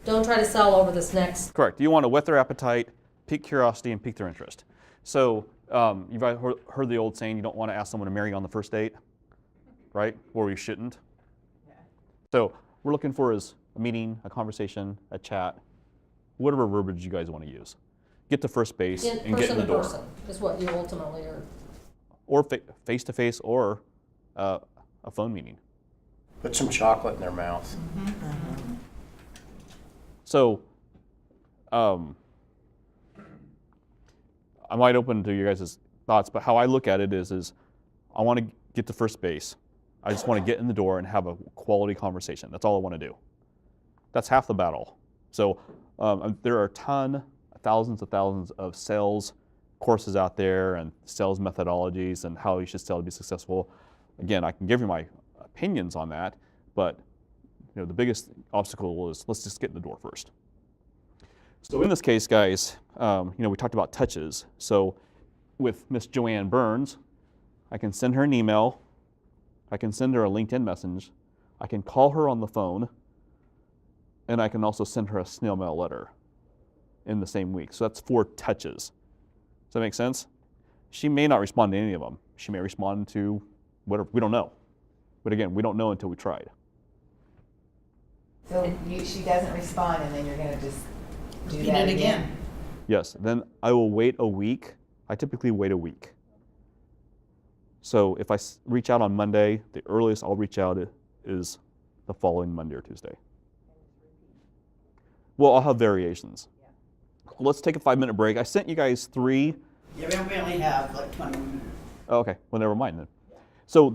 Don't try to sell over this next. Correct. You want to whet their appetite, pique curiosity, and pique their interest. So you've heard the old saying, you don't want to ask someone to marry you on the first date, right? Or you shouldn't. So we're looking for is a meeting, a conversation, a chat, whatever verbiage you guys want to use. Get to first base and get in the door. Person is what you ultimately are. Or face-to-face or a phone meeting. Put some chocolate in their mouth. So I might open to your guys' thoughts, but how I look at it is I want to get to first base. I just want to get in the door and have a quality conversation. That's all I want to do. That's half the battle. So there are thousands of thousands of sales courses out there and sales methodologies and how you should sell to be successful. Again, I can give you my opinions on that, but the biggest obstacle is let's just get in the door first. So in this case, guys, we talked about touches. So with Miss Joanne Burns, I can send her an email, I can send her a LinkedIn message, I can call her on the phone, and I can also send her a snail mail letter in the same week. So that's 4 touches. Does that make sense? She may not respond to any of them. She may respond to whatever, we don't know. But again, we don't know until we tried. So she doesn't respond, and then you're going to just do Repeat that it again. Yes, then I will wait a week. I typically wait a week. So if I reach out on Monday, the earliest I'll reach out is the following Monday or Tuesday. Well, I'll have variations. Let's take a 5-minute break. I sent you guys 3. Yeah, we only have like 20 minutes. Oh, okay, well, never mind then. So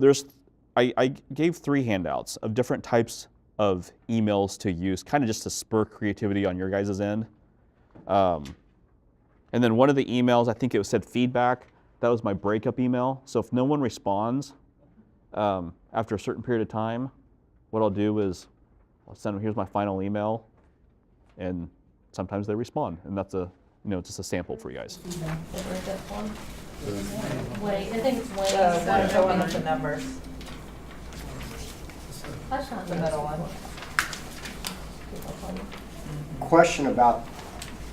I gave 3 handouts of different types of emails to use, kind of just to spur creativity on your guys' end. And then one of the emails, I think it said feedback. That was my breakup email. So if no one responds after a certain period of time, what I'll do is I'll send them, here's my final email, and sometimes they respond, and that's just a sample for you guys. The breakup one. Wait, I think it's Wayne. The one with the numbers, That's not the middle one. Question about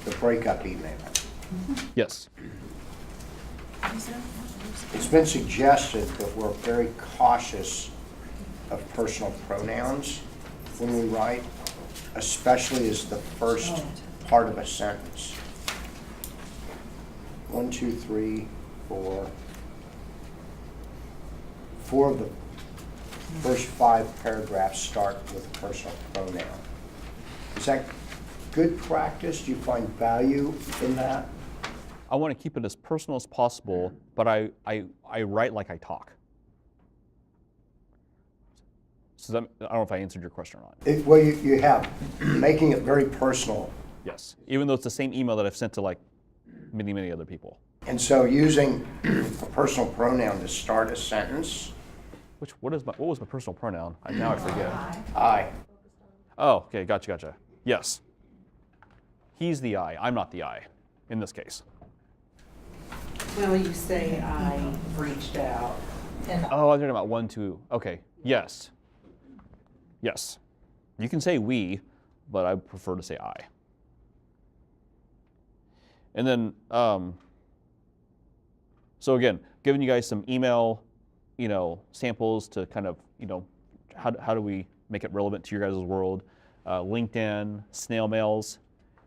the breakup email. Yes. It's been suggested that we're very cautious of personal pronouns when we write, especially as the first part of a sentence. 1, 2, 3, 4. 4 of the first 5 paragraphs start with a personal pronoun. Is that good practice? Do you find value in that? I want to keep it as personal as possible, but I write like I talk. So I don't know if I answered your question or not. Well, you have, making it very personal. Yes, even though it's the same email that I've sent to like many, many other people. And so using a personal pronoun to start a sentence. What was my personal pronoun? Now I forget. I. Oh, okay, gotcha. Yes. He's the I. I'm not the I in this case. Well, you say I reached out. And Oh, I'm talking about 1, 2. Okay, yes. Yes. You can say we, but I prefer to say I. And then, so again, giving you guys some email, samples to kind of, how do we make it relevant to your guys' world? LinkedIn, snail mails.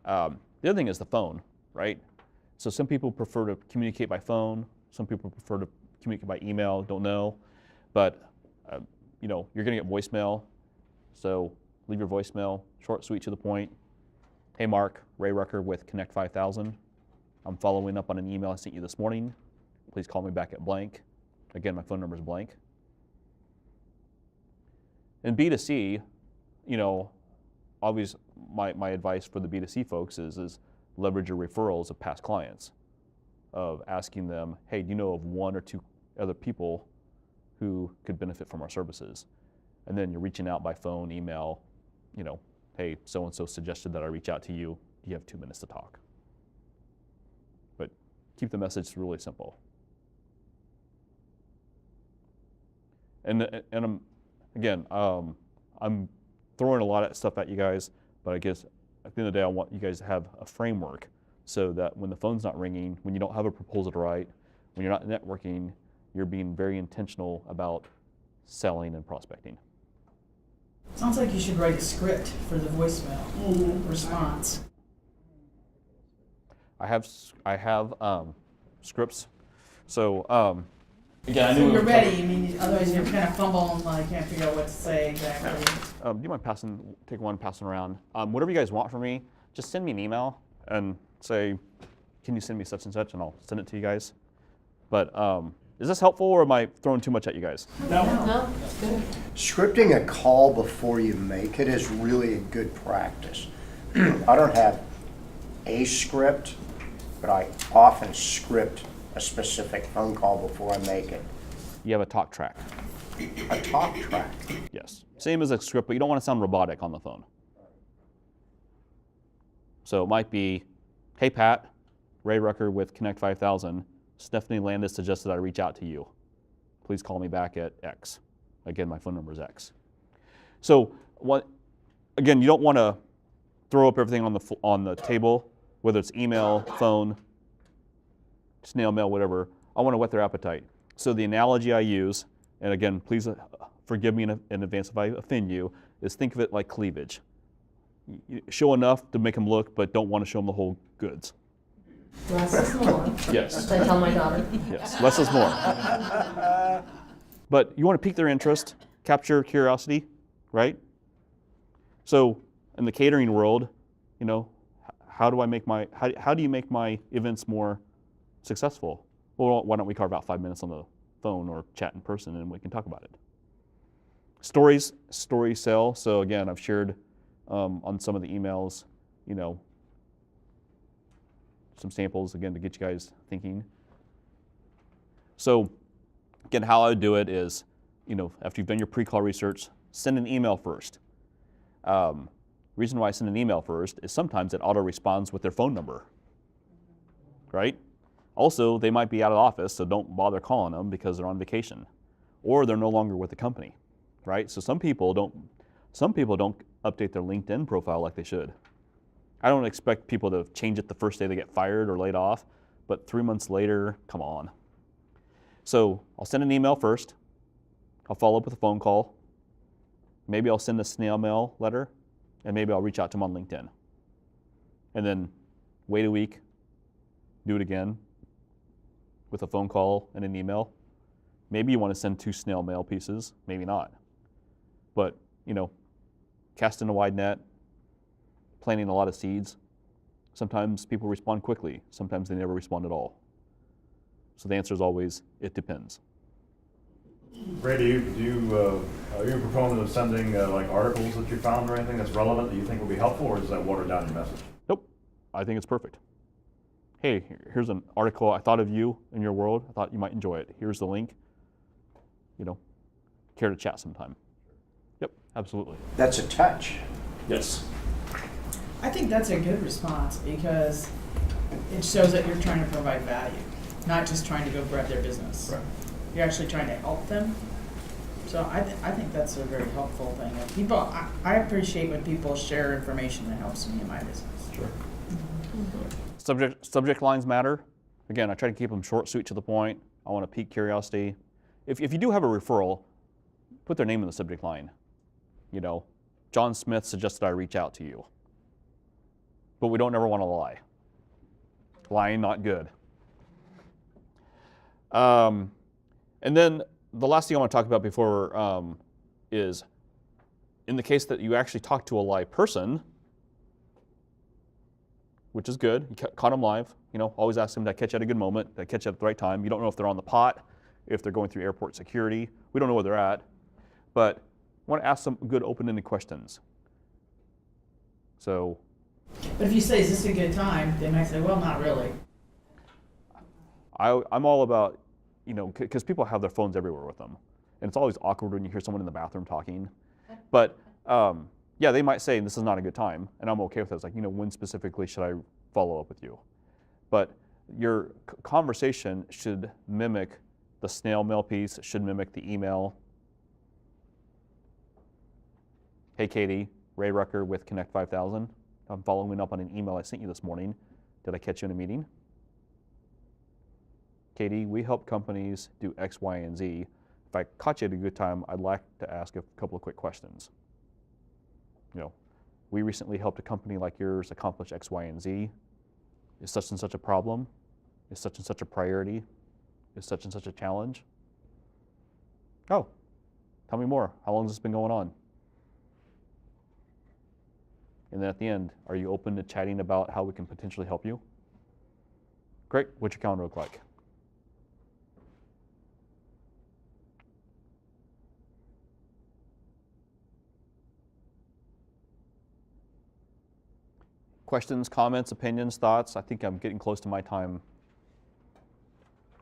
The other thing is the phone, right? So some people prefer to communicate by phone. Some people prefer to communicate by email, don't know. But, you're going to get voicemail. So leave your voicemail, short, sweet, to the point. Hey, Mark, Ray Ruecker with Connect 5000. I'm following up on an email I sent you this morning. Please call me back at blank. Again, my phone number is blank. In B2C, always my advice for the B2C folks is leverage your referrals of past clients, of asking them, hey, do you know of 1 or 2 other people who could benefit from our services? And then you're reaching out by phone, email, hey, so-and-so suggested that I reach out to you. Do you have 2 minutes to talk? But keep the message really simple. And I'm throwing a lot of stuff at you guys, but I guess at the end of the day, I want you guys to have a framework so that when the phone's not ringing, when you don't have a proposal to write, when you're not networking, you're being very intentional about selling and prospecting. Sounds like you should write a script for the voicemail response. I have scripts. So again, So you're ready. Otherwise you're kind of fumbling, like can't figure out what to say exactly. Do you mind passing around? Whatever you guys want from me, just send me an email and say, can you send me such and such, and I'll send it to you guys. But is this helpful, or am I throwing too much at you guys? No, it's good. Scripting a call before you make it is really a good practice. I don't have a script, but I often script a specific phone call before I make it. You have a talk track. A talk track. Yes. Same as a script, but you don't want to sound robotic on the phone. So it might be, hey Pat, Ray Ruecker with Connect 5000. Stephanie Landis suggested I reach out to you. Please call me back at X. Again, my phone number is X. So again, you don't want to throw up everything on the table, whether it's email, phone, snail mail, whatever. I want to whet their appetite. So the analogy I use, and again, please forgive me in advance if I offend you, is think of it like cleavage. You show enough to make them look, but don't want to show them the whole goods. Less is more. Yes. I tell my daughter. Yes, less is more. But you want to pique their interest, capture curiosity, right? So in the catering world, you know, how do you make my events more successful? Well, why don't we carve out 5 minutes on the phone or chat in person and we can talk about it. Stories sell. So again, I've shared on some of the emails, you know, some samples again to get you guys thinking. So again, how I would do it is, you know, after you've done your pre-call research, send an email first. Reason why I send an email first is sometimes it auto-responds with their phone number, right? Also, they might be out of office, so don't bother calling them because they're on vacation, or they're no longer with the company, right? So some people don't update their LinkedIn profile like they should. I don't expect people to change it the first day they get fired or laid off, but 3 months later, come on. So I'll send an email first. I'll follow up with a phone call. Maybe I'll send a snail mail letter, and maybe I'll reach out to them on LinkedIn. And then wait a week, do it again with a phone call and an email. Maybe you want to send 2 snail mail pieces, maybe not. But, you know, casting a wide net, planting a lot of seeds. Sometimes people respond quickly, sometimes they never respond at all. So the answer is always, it depends. Ray, are you a proponent of sending like articles that you found or anything that's relevant that you think will be helpful, or does that water down your message? Nope, I think it's perfect. Hey, here's an article, I thought of you in your world, I thought you might enjoy it. Here's the link, you know, care to chat sometime. Yep, absolutely. That's a touch. Yes. I think that's a good response because it shows that you're trying to provide value, not just trying to go grab their business. Right. You're actually trying to help them. So I think that's a very helpful thing. And people, I appreciate when people share information that helps me in my business. Sure. Subject lines matter. Again, I try to keep them short, sweet, to the point. I want to pique curiosity. If you do have a referral, put their name in the subject line. You know, John Smith suggested I reach out to you. But we don't ever want to lie. Lying, not good. And then the last thing I want to talk about before is, in the case that you actually talk to a live person, which is good, you caught them live, you know, always ask them, did I catch you at a good moment? Did I catch you at the right time? You don't know if they're on the pot, if they're going through airport security. We don't know where they're at, but I want to ask some good open-ended questions. So. But if you say, is this a good time? They might say, well, not really. I'm all about, you know, because people have their phones everywhere with them. And it's always awkward when you hear someone in the bathroom talking. But yeah, they might say this is not a good time, and I'm okay with that. It's like, you know, when specifically should I follow up with you? But your conversation should mimic the snail mail piece, it should mimic the email. Hey Katie, Ray Ruecker with Connect 5000. I'm following up on an email I sent you this morning. Did I catch you in a meeting? Katie, we help companies do X, Y, and Z. If I caught you at a good time, I'd like to ask a couple of quick questions. You know, we recently helped a company like yours accomplish X, Y, and Z. Is such and such a problem? Is such and such a priority? Is such and such a challenge? Oh, tell me more. How long has this been going on? And then at the end, are you open to chatting about how we can potentially help you? Great. What's your calendar look like? Questions, comments, opinions, thoughts? I think I'm getting close to my time.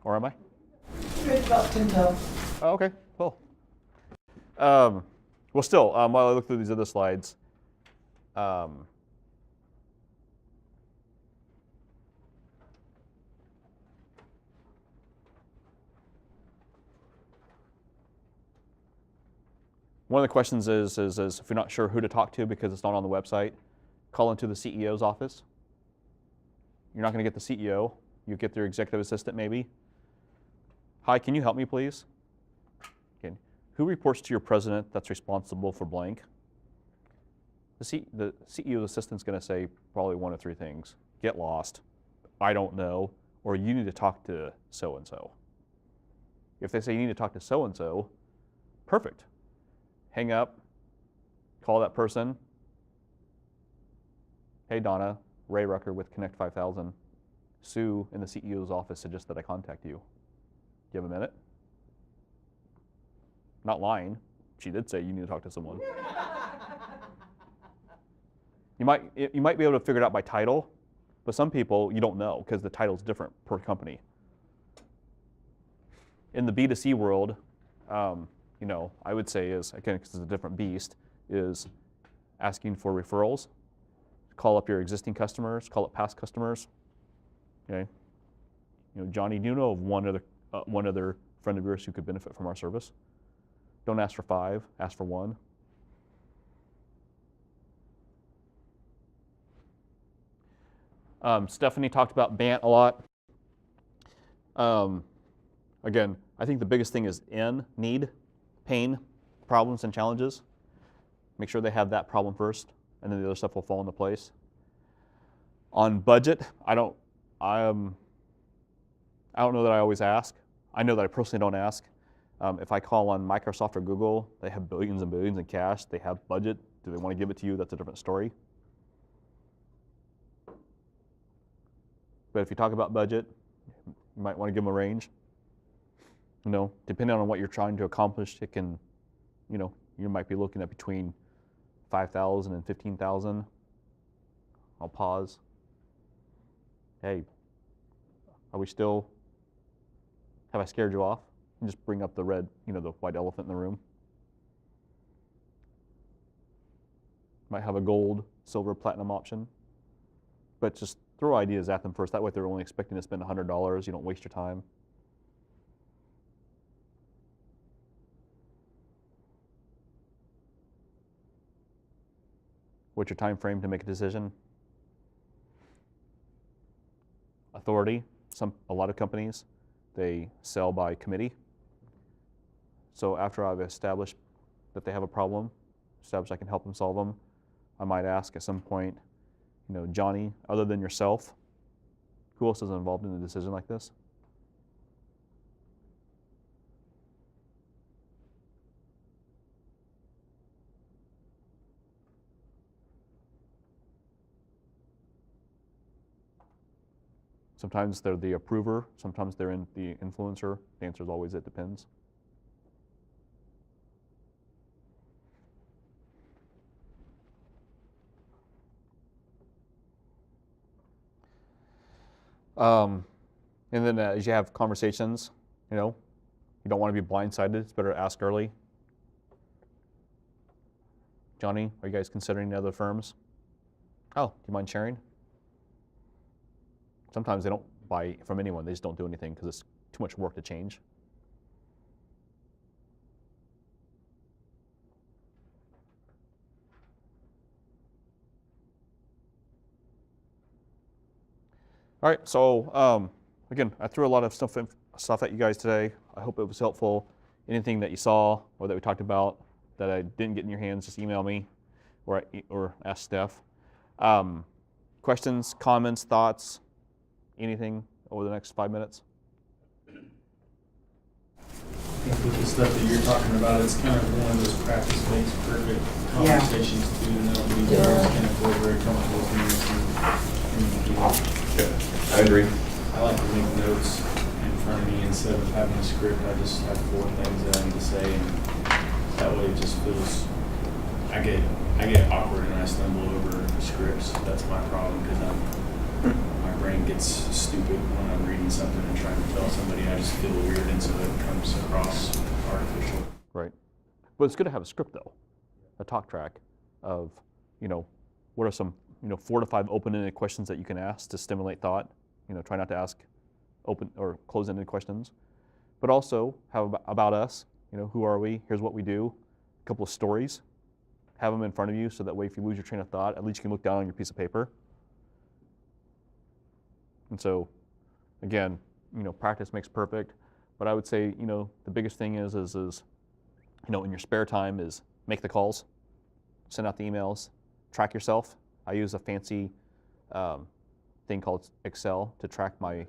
Or am I? Good, about 10 till. Oh, okay, cool. Well, still, while I look through these other slides, one of the questions is if you're not sure who to talk to because it's not on the website, call into the CEO's office. You're not going to get the CEO. You get their executive assistant maybe. Hi, can you help me please? Okay. Who reports to your president that's responsible for blank? The CEO's assistant's going to say probably one of 3 things. Get lost, I don't know, or you need to talk to so-and-so. If they say you need to talk to so-and-so, perfect. Hang up, call that person, hey Donna, Ray Ruecker with Connect 5000. Sue in the CEO's office suggests that I contact you. Do you have a minute? Not lying. She did say you need to talk to someone. You might be able to figure it out by title, but some people you don't know because the title's different per company. In the B2C world, you know, I would say is, again, because it's a different beast, is asking for referrals. Call up your existing customers, call up past customers. Okay. You know, Johnny, do you know of one other friend of yours who could benefit from our service? Don't ask for 5, ask for 1. Stephanie talked about BANT a lot. Again, I think the biggest thing is need, pain, problems, and challenges. Make sure they have that problem first, and then the other stuff will fall into place. On budget, I don't know that I always ask. I know that I personally don't ask. If I call on Microsoft or Google, they have billions and billions in cash. They have budget. Do they want to give it to you? That's a different story. But if you talk about budget, you might want to give them a range. You know, depending on what you're trying to accomplish, it can, you know, you might be looking at between 5,000 and 15,000. I'll pause. Hey, are we still, have I scared you off? And just bring up the red, you know, the white elephant in the room. Might have a gold, silver, platinum option. But just throw ideas at them first. That way if they're only expecting to spend $100, you don't waste your time. What's your time frame to make a decision? Authority. A lot of companies, they sell by committee. So after I've established that they have a problem, established I can help them solve them, I might ask at some point, you know, Johnny, other than yourself, who else is involved in a decision like this? Sometimes they're the approver, sometimes they're the influencer. The answer is always it depends. And then as you have conversations, you know, you don't want to be blindsided. It's better to ask early. Johnny, are you guys considering other firms? Oh, do you mind sharing? Sometimes they don't buy from anyone. They just don't do anything because it's too much work to change. All right, so again, I threw a lot of stuff at you guys today. I hope it was helpful. Anything that you saw or that we talked about that I didn't get in your hands, just email me or ask Steph. Questions, comments, thoughts, anything over the next 5 minutes? I think with the stuff that you're talking about, it's kind of one of those practice makes perfect conversations too, and that'll be kind of feel very comfortable with me. I agree. I like to make notes in front of me instead of having a script. I just have 4 things that I need to say, and that way it just feels. I get awkward and I stumble over scripts. That's my problem because my brain gets stupid when I'm reading something and trying to tell somebody. I just feel weird, and so it comes across artificial. Right. But it's good to have a script though, a talk track of, you know, what are some, you know, 4 to 5 open-ended questions that you can ask to stimulate thought. You know, try not to ask open or closed-ended questions, but also have about us. You know, who are we? Here's what we do. A couple of stories. Have them in front of you so that way if you lose your train of thought, at least you can look down on your piece of paper. And so, again, you know, practice makes perfect. But I would say, you know, the biggest thing is you know, in your spare time is make the calls, send out the emails, track yourself. I use a fancy thing called Excel to track my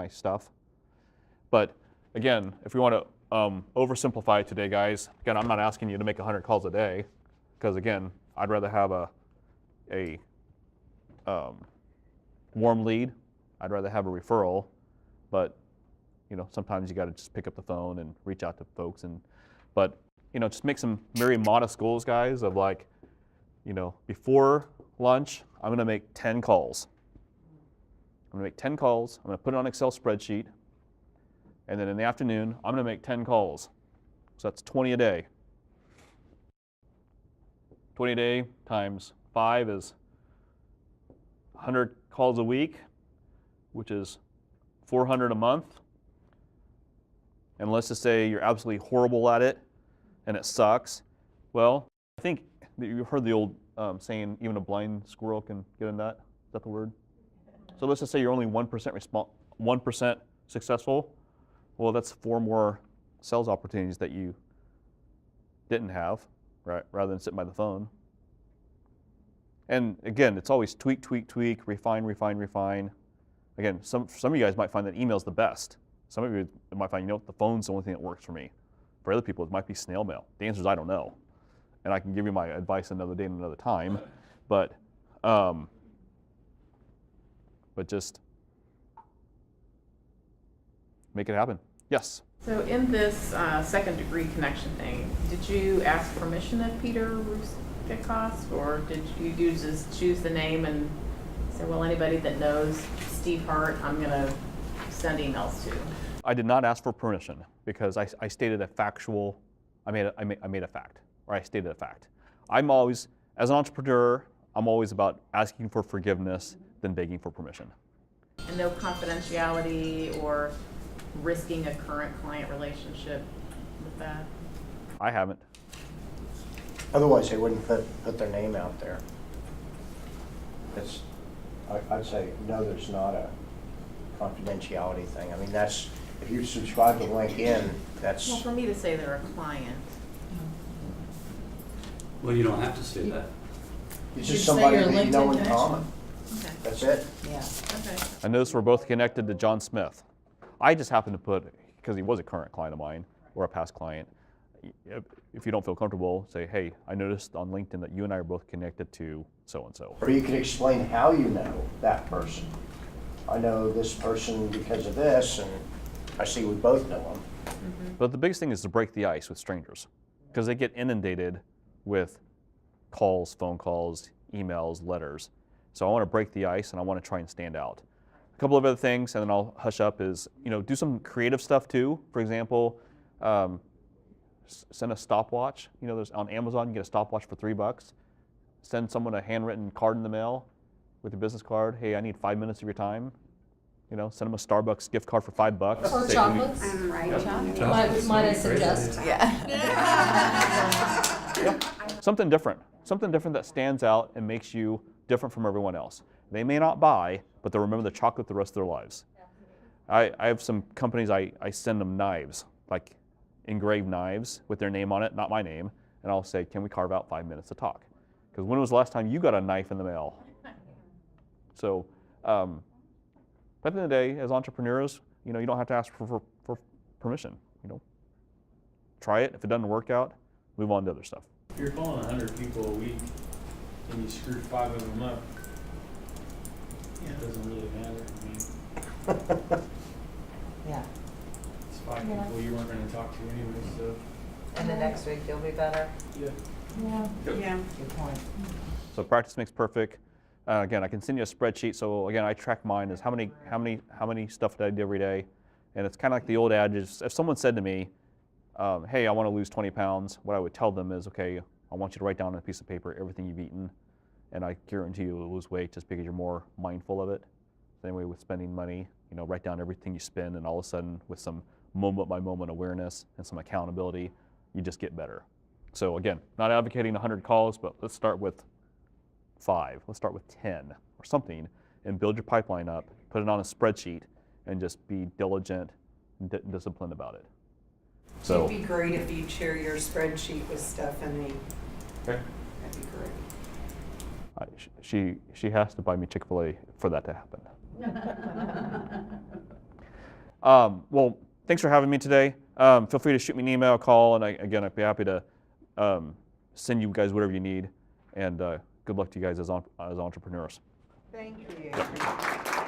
stuff. But again, if we want to oversimplify it today, guys, again, I'm not asking you to make 100 calls a day, because again, I'd rather have a warm lead. I'd rather have a referral, but sometimes you got to just pick up the phone and reach out to folks. But just make some very modest goals, guys, of like, before lunch, I'm going to make 10 calls. I'm going to make 10 calls. I'm going to put it on an Excel spreadsheet. And then in the afternoon, I'm going to make 10 calls. So that's 20 a day. 20 a day times 5 is 100 calls a week, which is 400 a month. And let's just say you're absolutely horrible at it and it sucks. Well, I think you've heard the old saying, even a blind squirrel can get a nut. Is that the word? So let's just say you're only 1% successful. Well, that's 4 more sales opportunities that you didn't have, right? Rather than sitting by the phone. And again, it's always tweak, tweak, tweak, refine, refine, refine. Again, some of you guys might find that email's the best. Some of you might find, the phone's the only thing that works for me. For other people, it might be snail mail. The answer is I don't know. And I can give you my advice another day and another time. But just make it happen. Yes? So in this second degree connection thing, did you ask permission of Peter Ruecker, or did you just choose the name and say, well, anybody that knows Steve Hart, I'm going to send emails to? I did not ask for permission because I stated a factual, I made a fact, or I stated a fact. I'm always, as an entrepreneur, I'm always about asking for forgiveness than begging for permission. And no confidentiality or risking a current client relationship with that? I haven't. Otherwise, they wouldn't put their name out there. I'd say, no, there's not a confidentiality thing. I mean, that's, if you subscribe to LinkedIn, that's... Well, for me to say they're a client. Well, you don't have to say that. It's You just say somebody your that you know LinkedIn in connection. common. Okay. That's it. Yeah. Okay. I noticed we're both connected to John Smith. I just happened to put, because he was a current client of mine, or a past client, if you don't feel comfortable, say, hey, I noticed on LinkedIn that you and I are both connected to so-and-so. Or you could explain how you know that person. I know this person because of this, and I see we both know them. Mm-hmm. But the biggest thing is to break the ice with strangers, because they get inundated with calls, phone calls, emails, letters. So I want to break the ice and I want to try and stand out. A couple of other things, and then I'll hush up, is do some creative stuff too. For example, send a stopwatch. There's on Amazon you get a stopwatch for $3. Send someone a handwritten card in the mail with your business card. Hey, I need 5 minutes of your time. Send them a Starbucks gift card for $5. Or Say, chocolates. Yep. Might I suggest? Yep. Something different that stands out and makes you different from everyone else. They may not buy, but they'll remember the chocolate the rest of their lives. I have some companies, I send them knives, like engraved knives with their name on it, not my name, and I'll say, can we carve out 5 minutes to talk? Because when was the last time you got a knife in the mail? So, at the end of the day, as entrepreneurs, you don't have to ask for permission. Try it. If it doesn't work out, move on to other stuff. If you're calling 100 people a week and you screw 5 of them up, it doesn't really matter. I mean, Yeah. it's 5 people you weren't going to talk to anyway, so. And the next week you'll be better. Yeah. Yeah. Good point. So practice makes perfect. Again, I can send you a spreadsheet. So again, I track mine as how many stuff did I do every day, and it's kind of like the old adage. If someone said to me, "Hey, I want to lose 20 pounds," what I would tell them is, "Okay, I want you to write down on a piece of paper everything you've eaten, and I guarantee you will lose weight just because you're more mindful of it." Same way with spending money, write down everything you spend, and all of a sudden, with some moment-by-moment awareness and some accountability, you just get better. So again, not advocating 100 calls, but let's start with 5. Let's start with 10 or something, and build your pipeline up, put it on a spreadsheet, and just be diligent and disciplined about it. So It'd be great if you'd share your spreadsheet with Stephanie. okay. That'd be great. She has to buy me Chick-fil-A for that to happen. Well, thanks for having me today. Feel free to shoot me an email, call, and I'd be happy to send you guys whatever you need. And good luck to you guys as entrepreneurs. Thank you.